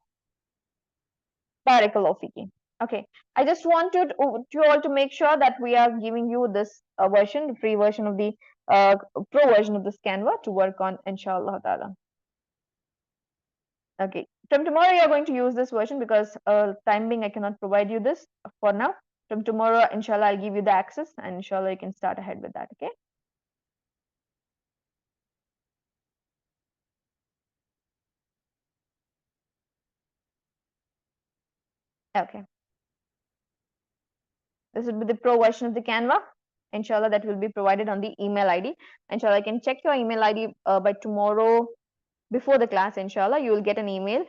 Barakallah Fiki. Okay, I just wanted you all to make sure that we are giving you this version, the free version of the pro version of this Canva to work on, inshallah ta'ala. Okay, from tomorrow you're going to use this version, because time being I cannot provide you this for now. From tomorrow, inshallah, I'll give you the access, and inshallah you can start ahead with that. Okay. Okay. This will be the pro version of the Canva. Inshallah, that will be provided on the email ID. Inshallah, I can check your email ID by tomorrow before the class. Inshallah, you will get an email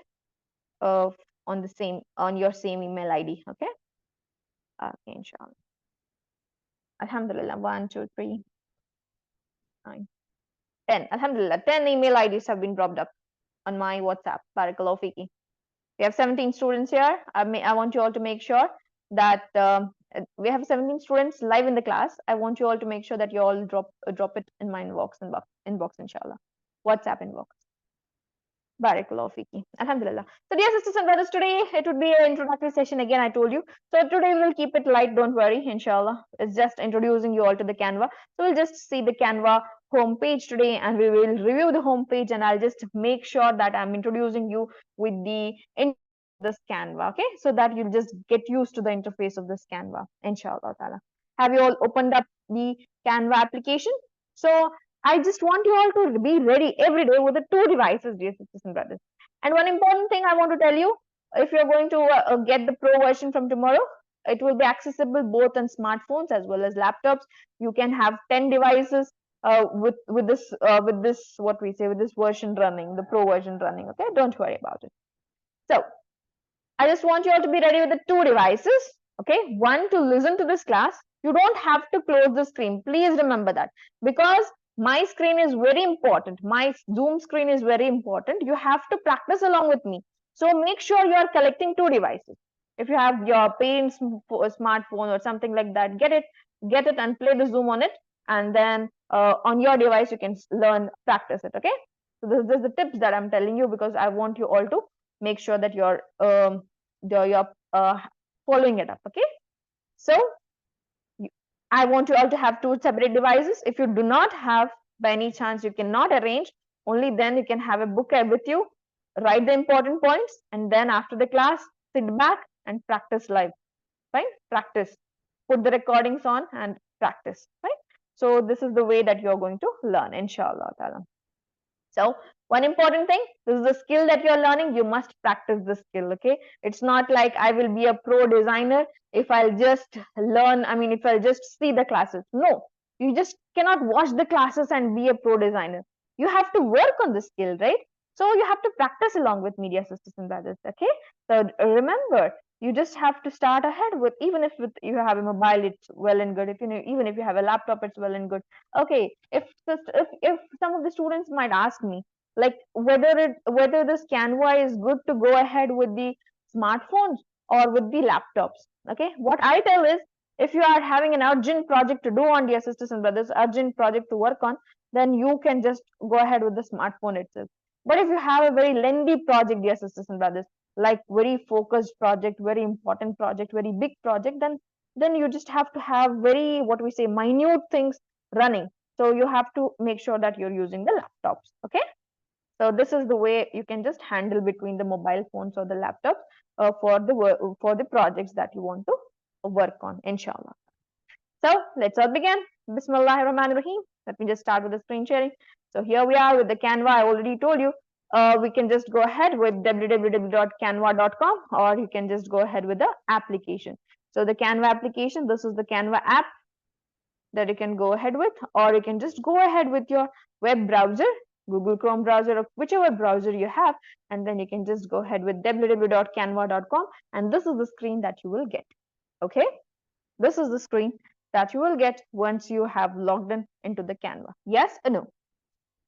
on your same email ID. Okay. Okay, inshallah. Alhamdulillah. 1, 2, 3, 9, 10. Alhamdulillah. 10 email IDs have been dropped up on my WhatsApp. Barakallahu Fiki. We have 17 students here. I want you all to make sure that we have 17 students live in the class. I want you all to make sure that you all drop it in my inbox, inshallah. WhatsApp inbox. Barakallahu Fiki. Alhamdulillah. So dear sisters and brothers, today it would be an introductory session again, I told you. So today we'll keep it light, don't worry, inshallah. It's just introducing you all to the Canva. So we'll just see the Canva homepage today, and we will review the homepage, and I'll just make sure that I'm introducing you with this Canva, okay? So that you'll just get used to the interface of this Canva, inshallah ta'ala. Have you all opened up the Canva application? So I just want you all to be ready every day with the 2 devices, dear sisters and brothers. And one important thing I want to tell you, if you're going to get the pro version from tomorrow, it will be accessible both on smartphones as well as laptops. You can have 10 devices with this version running, the pro version running. Okay, don't worry about it. So I just want you all to be ready with the 2 devices. Okay, one to listen to this class. You don't have to close the screen. Please remember that, because my screen is very important. My Zoom screen is very important. You have to practice along with me. So make sure you are collecting 2 devices. If you have your parents' smartphone or something like that, get it and play the Zoom on it. And then on your device, you can practice it. Okay. So this is the tips that I'm telling you, because I want you all to make sure that you're following it up. Okay. So I want you all to have 2 separate devices. If you do not have, by any chance, you cannot arrange, only then you can have a book with you, write the important points, and then after the class, sit back and practice live. Right? Practice. Put the recordings on and practice. Right? So this is the way that you're going to learn, inshallah ta'ala. So one important thing, this is the skill that you're learning. You must practice the skill. Okay. It's not like I will be a pro designer if I'll just learn, if I'll just see the classes. No, you just cannot watch the classes and be a pro designer. You have to work on the skill, right? So you have to practice along with media sisters and brothers. Okay. So remember, you just have to start ahead with, even if you have a mobile, it's well and good. Even if you have a laptop, it's well and good. Okay. If some of the students might ask me, like whether this Canva is good to go ahead with the smartphones or with the laptops. Okay, what I tell is, if you are having an urgent project to do on, dear sisters and brothers, urgent project to work on, then you can just go ahead with the smartphone itself. But if you have a very lengthy project, dear sisters and brothers, like very focused project, very important project, very big project, then you just have to have very, what we say, minute things running. So you have to make sure that you're using the laptops. Okay. So this is the way you can just handle between the mobile phones or the laptops for the projects that you want to work on, inshallah. So let's all begin. Bismillahirrahmanirrahim. Let me just start with the screen sharing. So here we are with the Canva. I already told you. We can just go ahead with www.canva.com, or you can just go ahead with the application. So the Canva application, this is the Canva app that you can go ahead with, or you can just go ahead with your web browser, Google Chrome browser, or whichever browser you have, and then you can just go ahead with www.canva.com, and this is the screen that you will get. Okay, this is the screen that you will get once you have logged in into the Canva. Yes or no?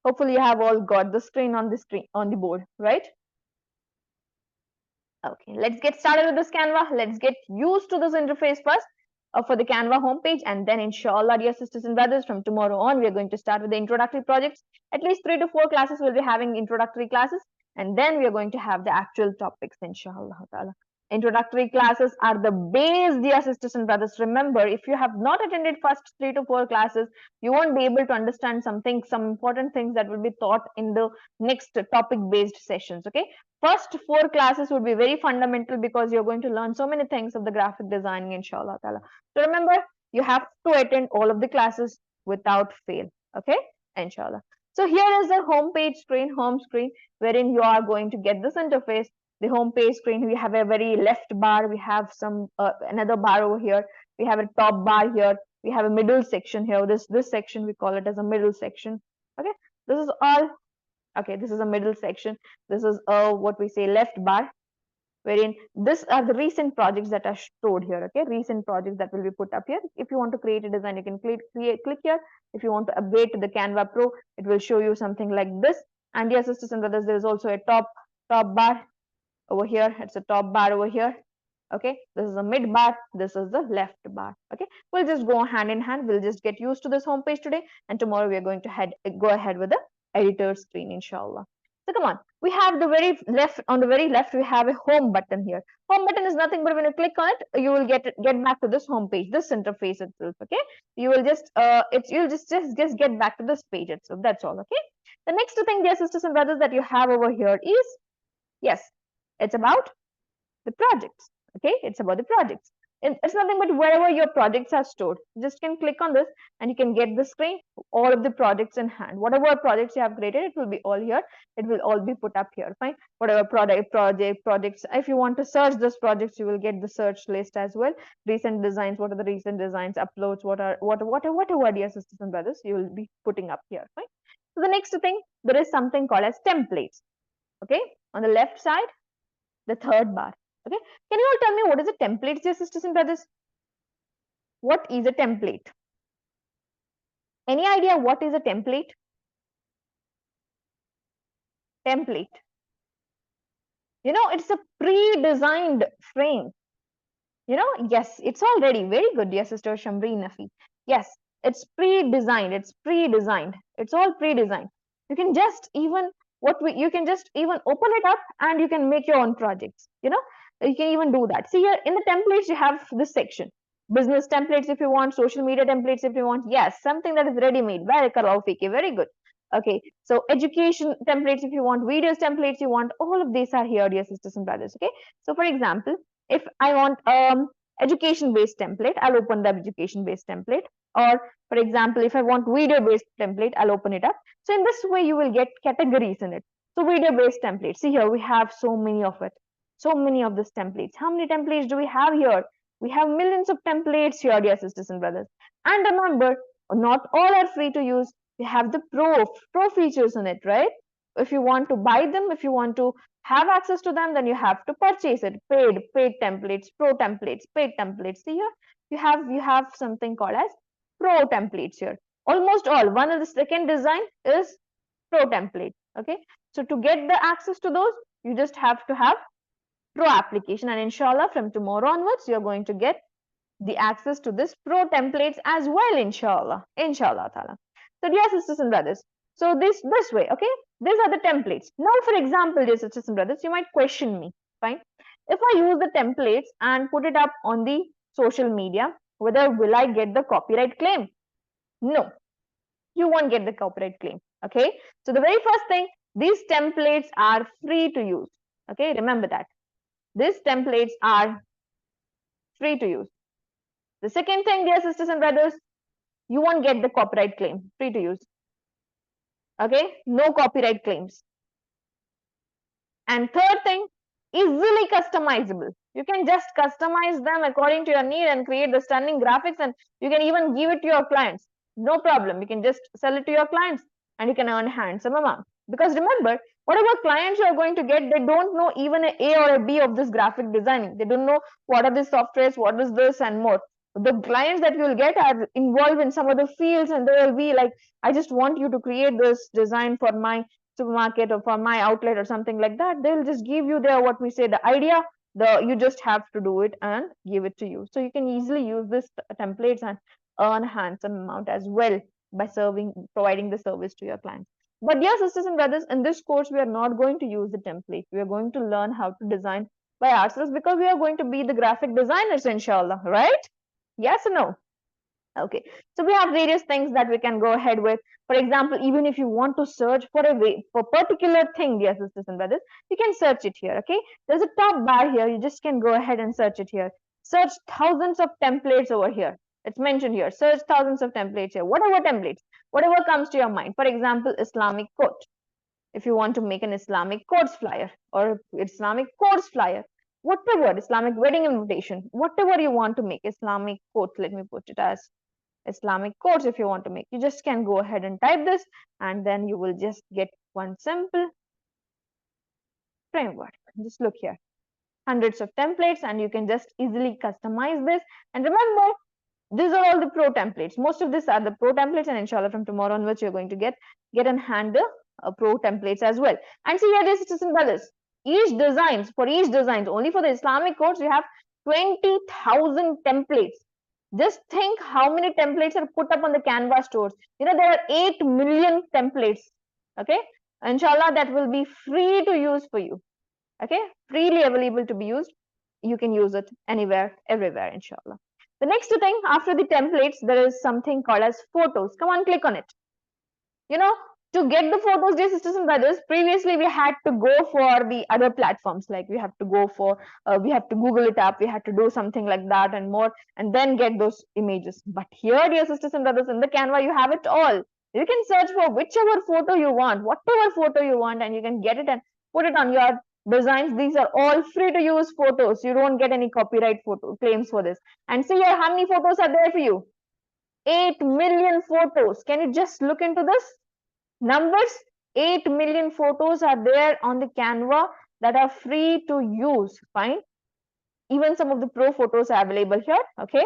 Hopefully you have all got the screen on the board, right? Okay, let's get started with this Canva. Let's get used to this interface first for the Canva homepage, and then inshallah, dear sisters and brothers, from tomorrow on, we are going to start with the introductory projects. At least 3 to 4 classes will be having introductory classes, and then we are going to have the actual topics, inshallah ta'ala. Introductory classes are the base, dear sisters and brothers. Remember, if you have not attended first 3 to 4 classes, you won't be able to understand some important things that will be taught in the next topic based sessions. Okay, first 4 classes would be very fundamental because you're going to learn so many things of the graphic designing, inshallah ta'ala. So remember, you have to attend all of the classes without fail. Okay, inshallah. So here is the home page screen, home screen, wherein you are going to get this interface. The home page screen, we have a very left bar, we have some another bar over here, we have a top bar here, we have a middle section here. This section, we call it as a middle section. Okay, this is all. Okay, this is a middle section. This is what we say left bar, wherein this are the recent projects that are stored here. Okay, recent projects that will be put up here. If you want to create a design, you can click here. If you want to upgrade to the Canva Pro, it will show you something like this. And dear sisters and brothers, there is also a top bar over here. It's a top bar over here. Okay, this is a mid bar, this is the left bar. Okay, we'll just go hand in hand. We'll just get used to this home page today, and tomorrow we are going to go ahead with the editor screen, inshallah. So come on, we have the very left, on the very left we have a home button here. Home button is nothing but when you click on it, you will get back to this home page, this interface itself. Okay, you will just you'll just get back to this page itself. That's all. Okay, the next thing, dear sisters and brothers, that you have over here is, yes, it's about the projects. Okay, it's about the projects. It's nothing but wherever your projects are stored. You just can click on this and you can get the screen, all of the projects in hand. Whatever projects you have created, it will be all here. It will all be put up here. Fine. Whatever projects. If you want to search those projects, you will get the search list as well. Recent designs. What are the recent designs? Uploads. Whatever, dear sisters and brothers, you will be putting up here. Fine. So the next thing, there is something called as templates. Okay, on the left side, the third bar. Okay, can you all tell me what is a template, dear sisters and brothers? What is a template? Any idea what is a template? Template. You know, it's a pre-designed frame. You know, yes, it's already very good, dear sister Shamri Nafi. Yes, it's pre-designed. It's pre-designed. It's all pre-designed. You can just even you can just even open it up and you can make your own projects. You know, you can even do that. See here in the templates, you have this section. Business templates if you want, social media templates if you want. Yes, something that is ready-made. Very good. Okay, so education templates if you want, videos templates you want, all of these are here, dear sisters and brothers. Okay, so for example, if I want education-based template, I'll open the education-based template. Or for example, if I want video-based template, I'll open it up. So in this way, you will get categories in it. So video-based templates. See here, we have so many of it. So many of these templates. How many templates do we have here? We have millions of templates here, dear sisters and brothers. And remember, not all are free to use. We have the pro features in it, right? If you want to buy them, if you want to have access to them, then you have to purchase it. Paid templates, pro templates, paid templates. See here, you have something called as pro templates here. Almost all. One of the second design is pro template. Okay, so to get the access to those, you just have to have pro application, and inshallah from tomorrow onwards you're going to get the access to this pro templates as well, inshallah ta'ala. So dear sisters and brothers, so this way, okay, these are the templates. Now for example, dear sisters and brothers, you might question me, fine. If I use the templates and put it up on the social media, whether will I get the copyright claim? No, you won't get the copyright claim. Okay, so the very first thing, these templates are free to use. Okay, remember that these templates are free to use. The second thing, dear sisters and brothers, you won't get the copyright claim, free to use. Okay, no copyright claims. And third thing, easily customizable. You can just customize them according to your need and create the stunning graphics, and you can even give it to your clients. No problem. You can just sell it to your clients and you can earn handsome amount. Because remember, whatever clients you are going to get, they don't know even an A or a B of this graphic designing. They don't know what are the softwares, what is this, and more. The clients that you will get are involved in some other fields, and they will be like, I just want you to create this design for my supermarket or for my outlet or something like that. They'll just give you their, what we say, the idea, you just have to do it and give it to you. So you can easily use this templates and earn handsome amount as well by providing the service to your clients. But dear sisters and brothers, in this course we are not going to use the template. We are going to learn how to design by ourselves, because we are going to be the graphic designers, inshallah, right? Yes or no? Okay, so we have various things that we can go ahead with. For example, even if you want to search for for particular thing, dear sisters and brothers, you can search it here. Okay, there's a top bar here. You just can go ahead and search it here. Search thousands of templates over here. It's mentioned here. Search thousands of templates here. Whatever templates, whatever comes to your mind. For example, Islamic quote. If you want to make an Islamic quotes flyer or Islamic quotes flyer, whatever, Islamic wedding invitation, whatever you want to make, Islamic quote. Let me put it as Islamic quotes. If you want to make, you just can go ahead and type this, and then you will just get one simple framework. Just look here, hundreds of templates, and you can just easily customize this. And remember, these are all the pro templates. Most of these are the pro templates, and inshallah from tomorrow onwards you're going to get in hand the pro templates as well. And see here, sisters and brothers, each designs, only for the Islamic quotes you have 20,000 templates. Just think how many templates are put up on the Canva stores. You know, there are 8 million templates. Okay, inshallah, that will be free to use for you. Okay, freely available to be used. You can use it anywhere, everywhere, inshallah. The next thing after the templates, there is something called as photos. Come on, click on it. You know, to get the photos, dear sisters and brothers, previously we had to go for the other platforms, like we have to go for, we have to Google it up, we had to do something like that and more, and then get those images. But here, dear sisters and brothers, in the Canva, you have it all. You can search for whichever photo you want, whatever photo you want, and you can get it and put it on your designs. These are all free to use photos. You don't get any copyright photo claims for this. And see here, how many photos are there for you? 8 million photos. Can you just look into this? Numbers, 8 million photos are there on the Canva that are free to use. Fine. Even some of the pro photos are available here. Okay.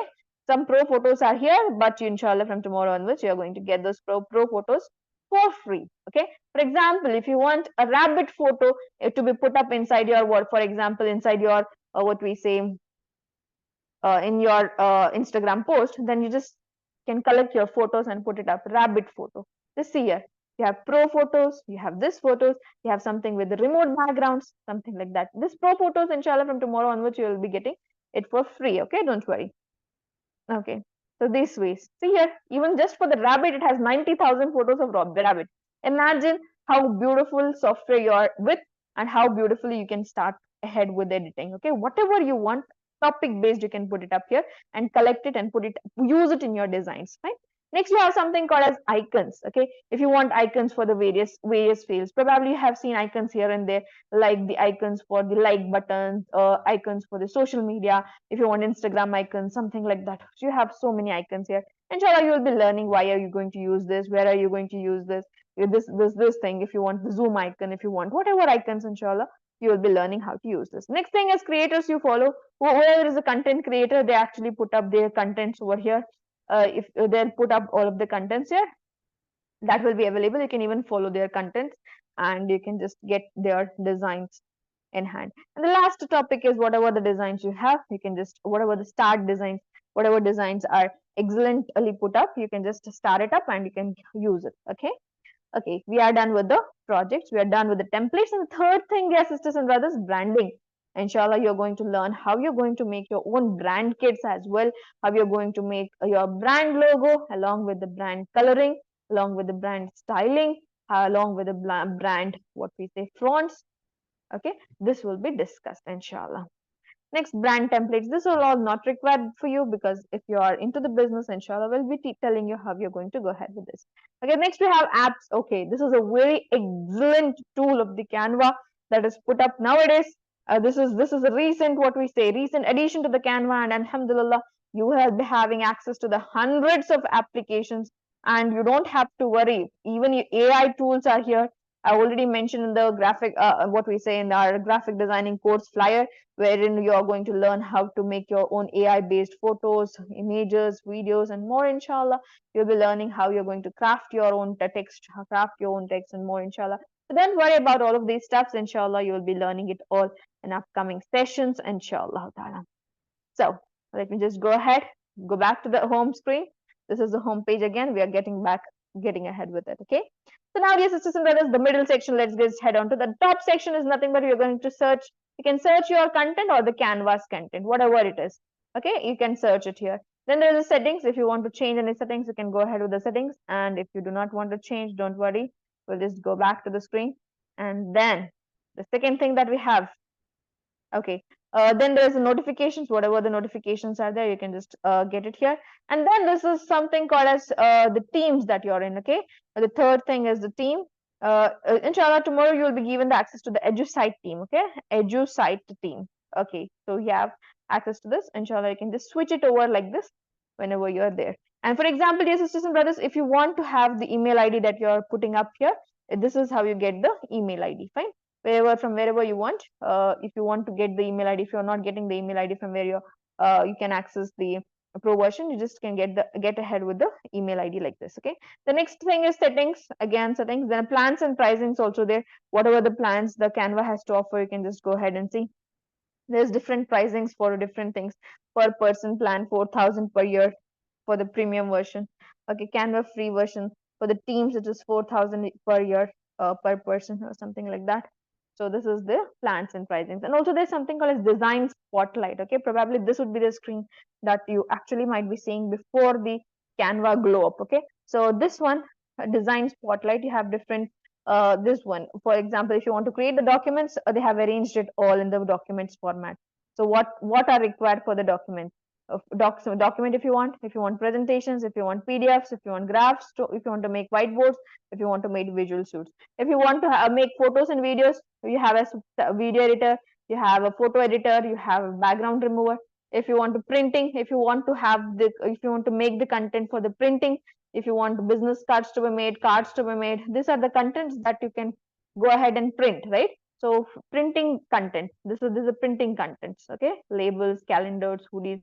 Some pro photos are here, but inshallah from tomorrow onwards, you are going to get those pro photos for free. Okay. For example, if you want a rabbit photo to be put up inside your work, for example, inside your, what we say, in your Instagram post, then you just can collect your photos and put it up. Rabbit photo. Just see here. You have pro photos, you have this photos, you have something with the remote backgrounds, something like that. This pro photos, inshallah, from tomorrow onwards, you will be getting it for free. Okay, don't worry. Okay, so these ways. See here, even just for the rabbit, it has 90,000 photos of rabbit. Imagine how beautiful software you are with and how beautifully you can start ahead with editing. Okay, whatever you want, topic based, you can put it up here and collect it and use it in your designs. Right? Next, we have something called as icons. Okay, if you want icons for the various fields, probably you have seen icons here and there, like the icons for the like buttons, icons for the social media. If you want Instagram icons, something like that. So you have so many icons here. Inshallah, you will be learning why are you going to use this, where are you going to use this, this thing. If you want the zoom icon, if you want whatever icons, inshallah, you will be learning how to use this. Next thing is creators you follow. Whoever is a content creator, they actually put up their contents over here. If they'll put up all of the contents here, that will be available. You can even follow their contents and you can just get their designs in hand. And the last topic is whatever the designs you have, you can just, whatever the start designs, whatever designs are excellently put up, you can just start it up and you can use it. Okay. Okay, we are done with the projects, we are done with the templates. And the third thing, dear sisters and brothers, branding. Inshallah, you're going to learn how you're going to make your own brand kits as well, how you're going to make your brand logo along with the brand coloring, along with the brand styling, along with the brand, what we say, fonts. Okay, this will be discussed, inshallah. Next, brand templates. This are all not required for you because if you are into the business, inshallah, we'll be telling you how you're going to go ahead with this. Okay, next we have apps. Okay, this is a very excellent tool of the Canva that is put up nowadays. This is a recent, what we say, recent addition to the Canva, and alhamdulillah, you will be having access to the hundreds of applications, and you don't have to worry. Even AI tools are here. I already mentioned in the graphic, what we say in our graphic designing course flyer, wherein you are going to learn how to make your own AI based photos, images, videos, and more, inshallah. You'll be learning how you're going to craft your own text, and more, inshallah. So don't worry about all of these steps, inshallah. You will be learning it all in upcoming sessions, inshallah. So let me just go ahead, go back to the home screen. This is the home page again. We are getting ahead with it. Okay. So now, dear sisters and brothers, the middle section, let's just head on to the top section. Is nothing but you're going to search. You can search your content or the canvas content, whatever it is. Okay, you can search it here. Then there's the settings. If you want to change any settings, you can go ahead with the settings. And if you do not want to change, don't worry. We'll just go back to the screen. And then the second thing that we have, okay, then there's the notifications. Whatever the notifications are there, you can just get it here. And then this is something called as the teams that you're in. Okay, the third thing is the team. Inshallah, tomorrow you will be given the access to the EDU-SITE team. Okay, EDU-SITE team. Okay, so you have access to this. Inshallah, you can just switch it over like this whenever you're there. And for example, dear sisters and brothers, if you want to have the email ID that you're putting up here, this is how you get the email ID. Fine, from wherever you want. If you want to get the email ID, if you're not getting the email ID from where you can access the pro version, you just can get ahead with the email ID like this. Okay, the next thing is settings. Again, settings. Then plans and pricings also there. Whatever the plans the Canva has to offer, you can just go ahead and see. There's different pricings for different things. Per person plan 4,000 per year for the premium version. Okay, Canva free version. For the teams, it is 4,000 per year, per person, or something like that. So this is the plans and pricings. And also there's something called as design spotlight. Okay, probably this would be the screen that you actually might be seeing before the Canva glow up. Okay, so this one, design spotlight, you have different, this one, for example, if you want to create the documents, they have arranged it all in the documents format. So what are required for the documents? Document, if you want presentations, if you want PDFs, if you want graphs, if you want to make whiteboards, if you want to make visual shoots, if you want to make photos and videos, you have a video editor, you have a photo editor, you have a background remover. If you want to printing, if you want to make the content for the printing, if you want business cards to be made, these are the contents that you can go ahead and print, right? So printing content, this is a printing contents. Okay, labels, calendars, hoodies,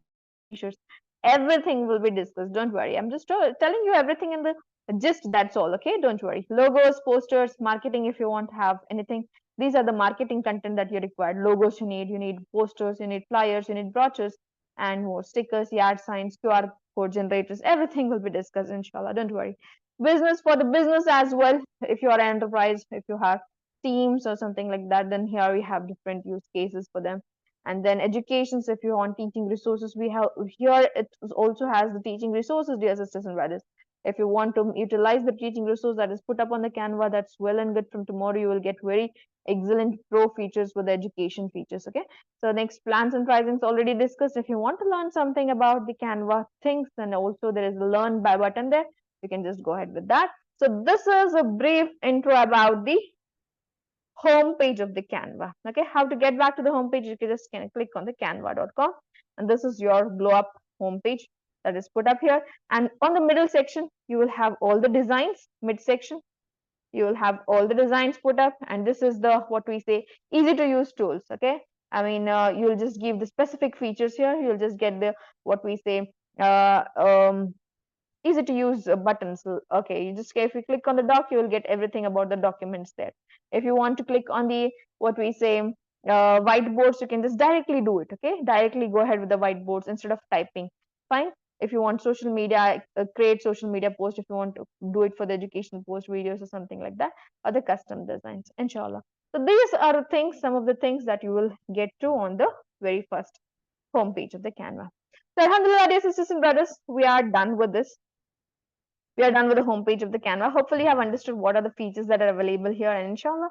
t-shirts, everything will be discussed. Don't worry, I'm just telling you everything in the gist, that's all. Okay, don't worry. Logos, posters, marketing, if you want to have anything, these are the marketing content that you require. Logos you need posters, you need flyers, you need brochures, and more stickers, yard signs, QR code generators, everything will be discussed, inshallah. Don't worry. Business, for the business as well, if you are an enterprise, if you have teams or something like that, then here we have different use cases for them. And then educations, if you want teaching resources, we have here, it also has the teaching resources, dear sisters and brothers. If you want to utilize the teaching resource that is put up on the Canva, that's well and good. From tomorrow you will get very excellent pro features with the education features. Okay, so next, plans and pricings already discussed. If you want to learn something about the Canva things, then also there is a learn by button there. You can just go ahead with that. So this is a brief intro about the home page of the Canva. Okay, how to get back to the home page? You can just click on the canva.com, and this is your glow up home page that is put up here. And on the middle section, you will have all the designs. Mid section, you will have all the designs put up, and this is the, what we say, easy to use tools. Okay, I mean, you'll just give the specific features here. You'll just get the, what we say, easy to use buttons. Okay, you just, if you click on the doc, you will get everything about the documents there. If you want to click on the, what we say, whiteboards, you can just directly do it. Okay, directly go ahead with the whiteboards instead of typing. Fine. If you want social media, create social media post, if you want to do it for the educational post, videos or something like that, or the custom designs, inshallah. So these are the things, some of the things that you will get to on the very first homepage of the Canva. So alhamdulillah, dear sisters and brothers, we are done with this. We are done with the homepage of the Canva. Hopefully you have understood what are the features that are available here, and inshallah,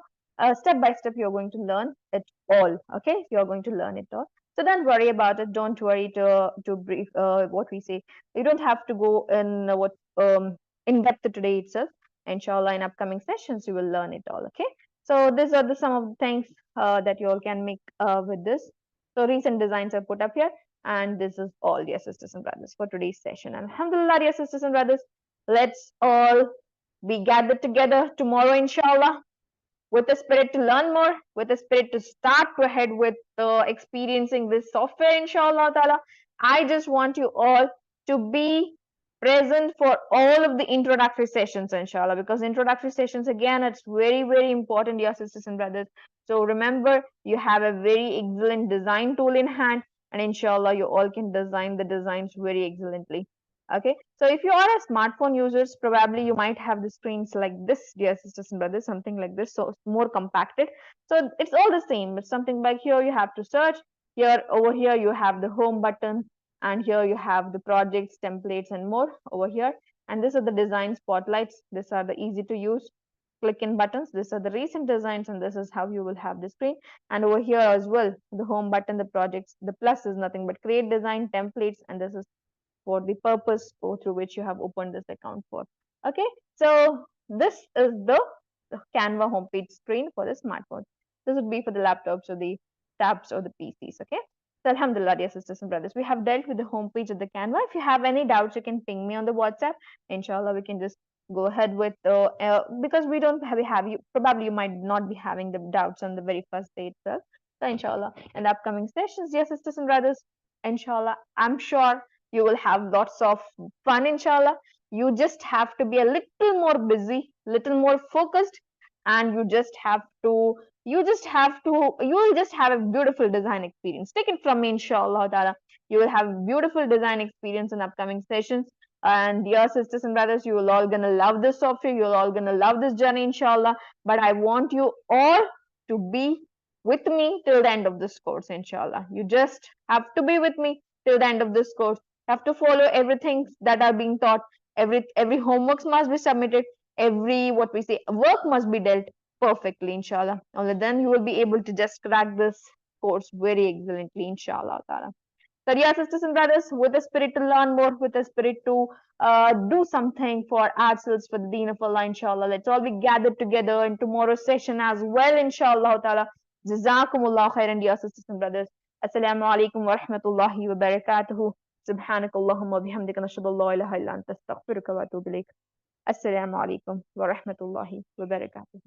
step by step, you're going to learn it all. Okay, you're going to learn it all. So don't worry about it. Don't worry to brief what we say. You don't have to go in what in depth today itself. Inshallah, in upcoming sessions, you will learn it all. Okay. So these are the some of the things that you all can make with this. So recent designs are put up here, and this is all, dear sisters and brothers, for today's session. And alhamdulillah, dear sisters and brothers, let's all be gathered together tomorrow, inshallah, with a spirit to learn more, with a spirit to start to ahead with experiencing this software, inshallah ta'ala. I just want you all to be present for all of the introductory sessions, inshallah, because introductory sessions, again, it's very, very important, dear sisters and brothers. So remember, you have a very excellent design tool in hand, and inshallah, you all can design the designs very excellently. Okay, so if you are a smartphone users, probably you might have the screens like this, dear sisters and brothers, something like this, so it's more compacted. So it's all the same. It's something like here you have to search, here over here you have the home button, and here you have the projects, templates, and more over here. And these are the design spotlights. These are the easy to use click in buttons. These are the recent designs, and this is how you will have the screen. And over here as well, the home button, the projects, the plus is nothing but create design templates, and this is for the purpose through which you have opened this account for. Okay, so this is the Canva homepage screen for the smartphone. This would be for the laptops or the tabs or the PCs. Okay, so alhamdulillah, dear sisters and brothers, we have dealt with the homepage of the Canva. If you have any doubts, you can ping me on the WhatsApp. Inshallah, we can just go ahead with because we don't have you, probably you might not be having the doubts on the very first day itself. So inshallah, in the upcoming sessions, dear sisters and brothers, inshallah, I'm sure you will have lots of fun, inshallah. You just have to be a little more busy, little more focused, and you will just have a beautiful design experience. Take it from me, inshallah ta'ala. You will have beautiful design experience in upcoming sessions. And dear sisters and brothers, you will all gonna love this software. You're all gonna love this journey, inshallah. But I want you all to be with me till the end of this course, inshallah. You just have to be with me till the end of this course. You have to follow everything that are being taught. Every homeworks must be submitted. Every what we say work must be dealt perfectly, inshallah. Only then you will be able to just crack this course very excellently, inshallah ta'ala. So dear sisters and brothers, with a spirit to learn more, with a spirit to do something for ourselves, for the deen of Allah, inshallah. Let's all be gathered together in tomorrow's session as well, inshallah ta'ala. Jazakumullah khairan, dear sisters and brothers. Assalamu alaikum wa rahmatullahi wa barakatuhu. سبحانك اللهم وبحمدك نشهد ان لا اله الا انت استغفرك واتوب اليك. السلام عليكم ورحمة الله وبركاته.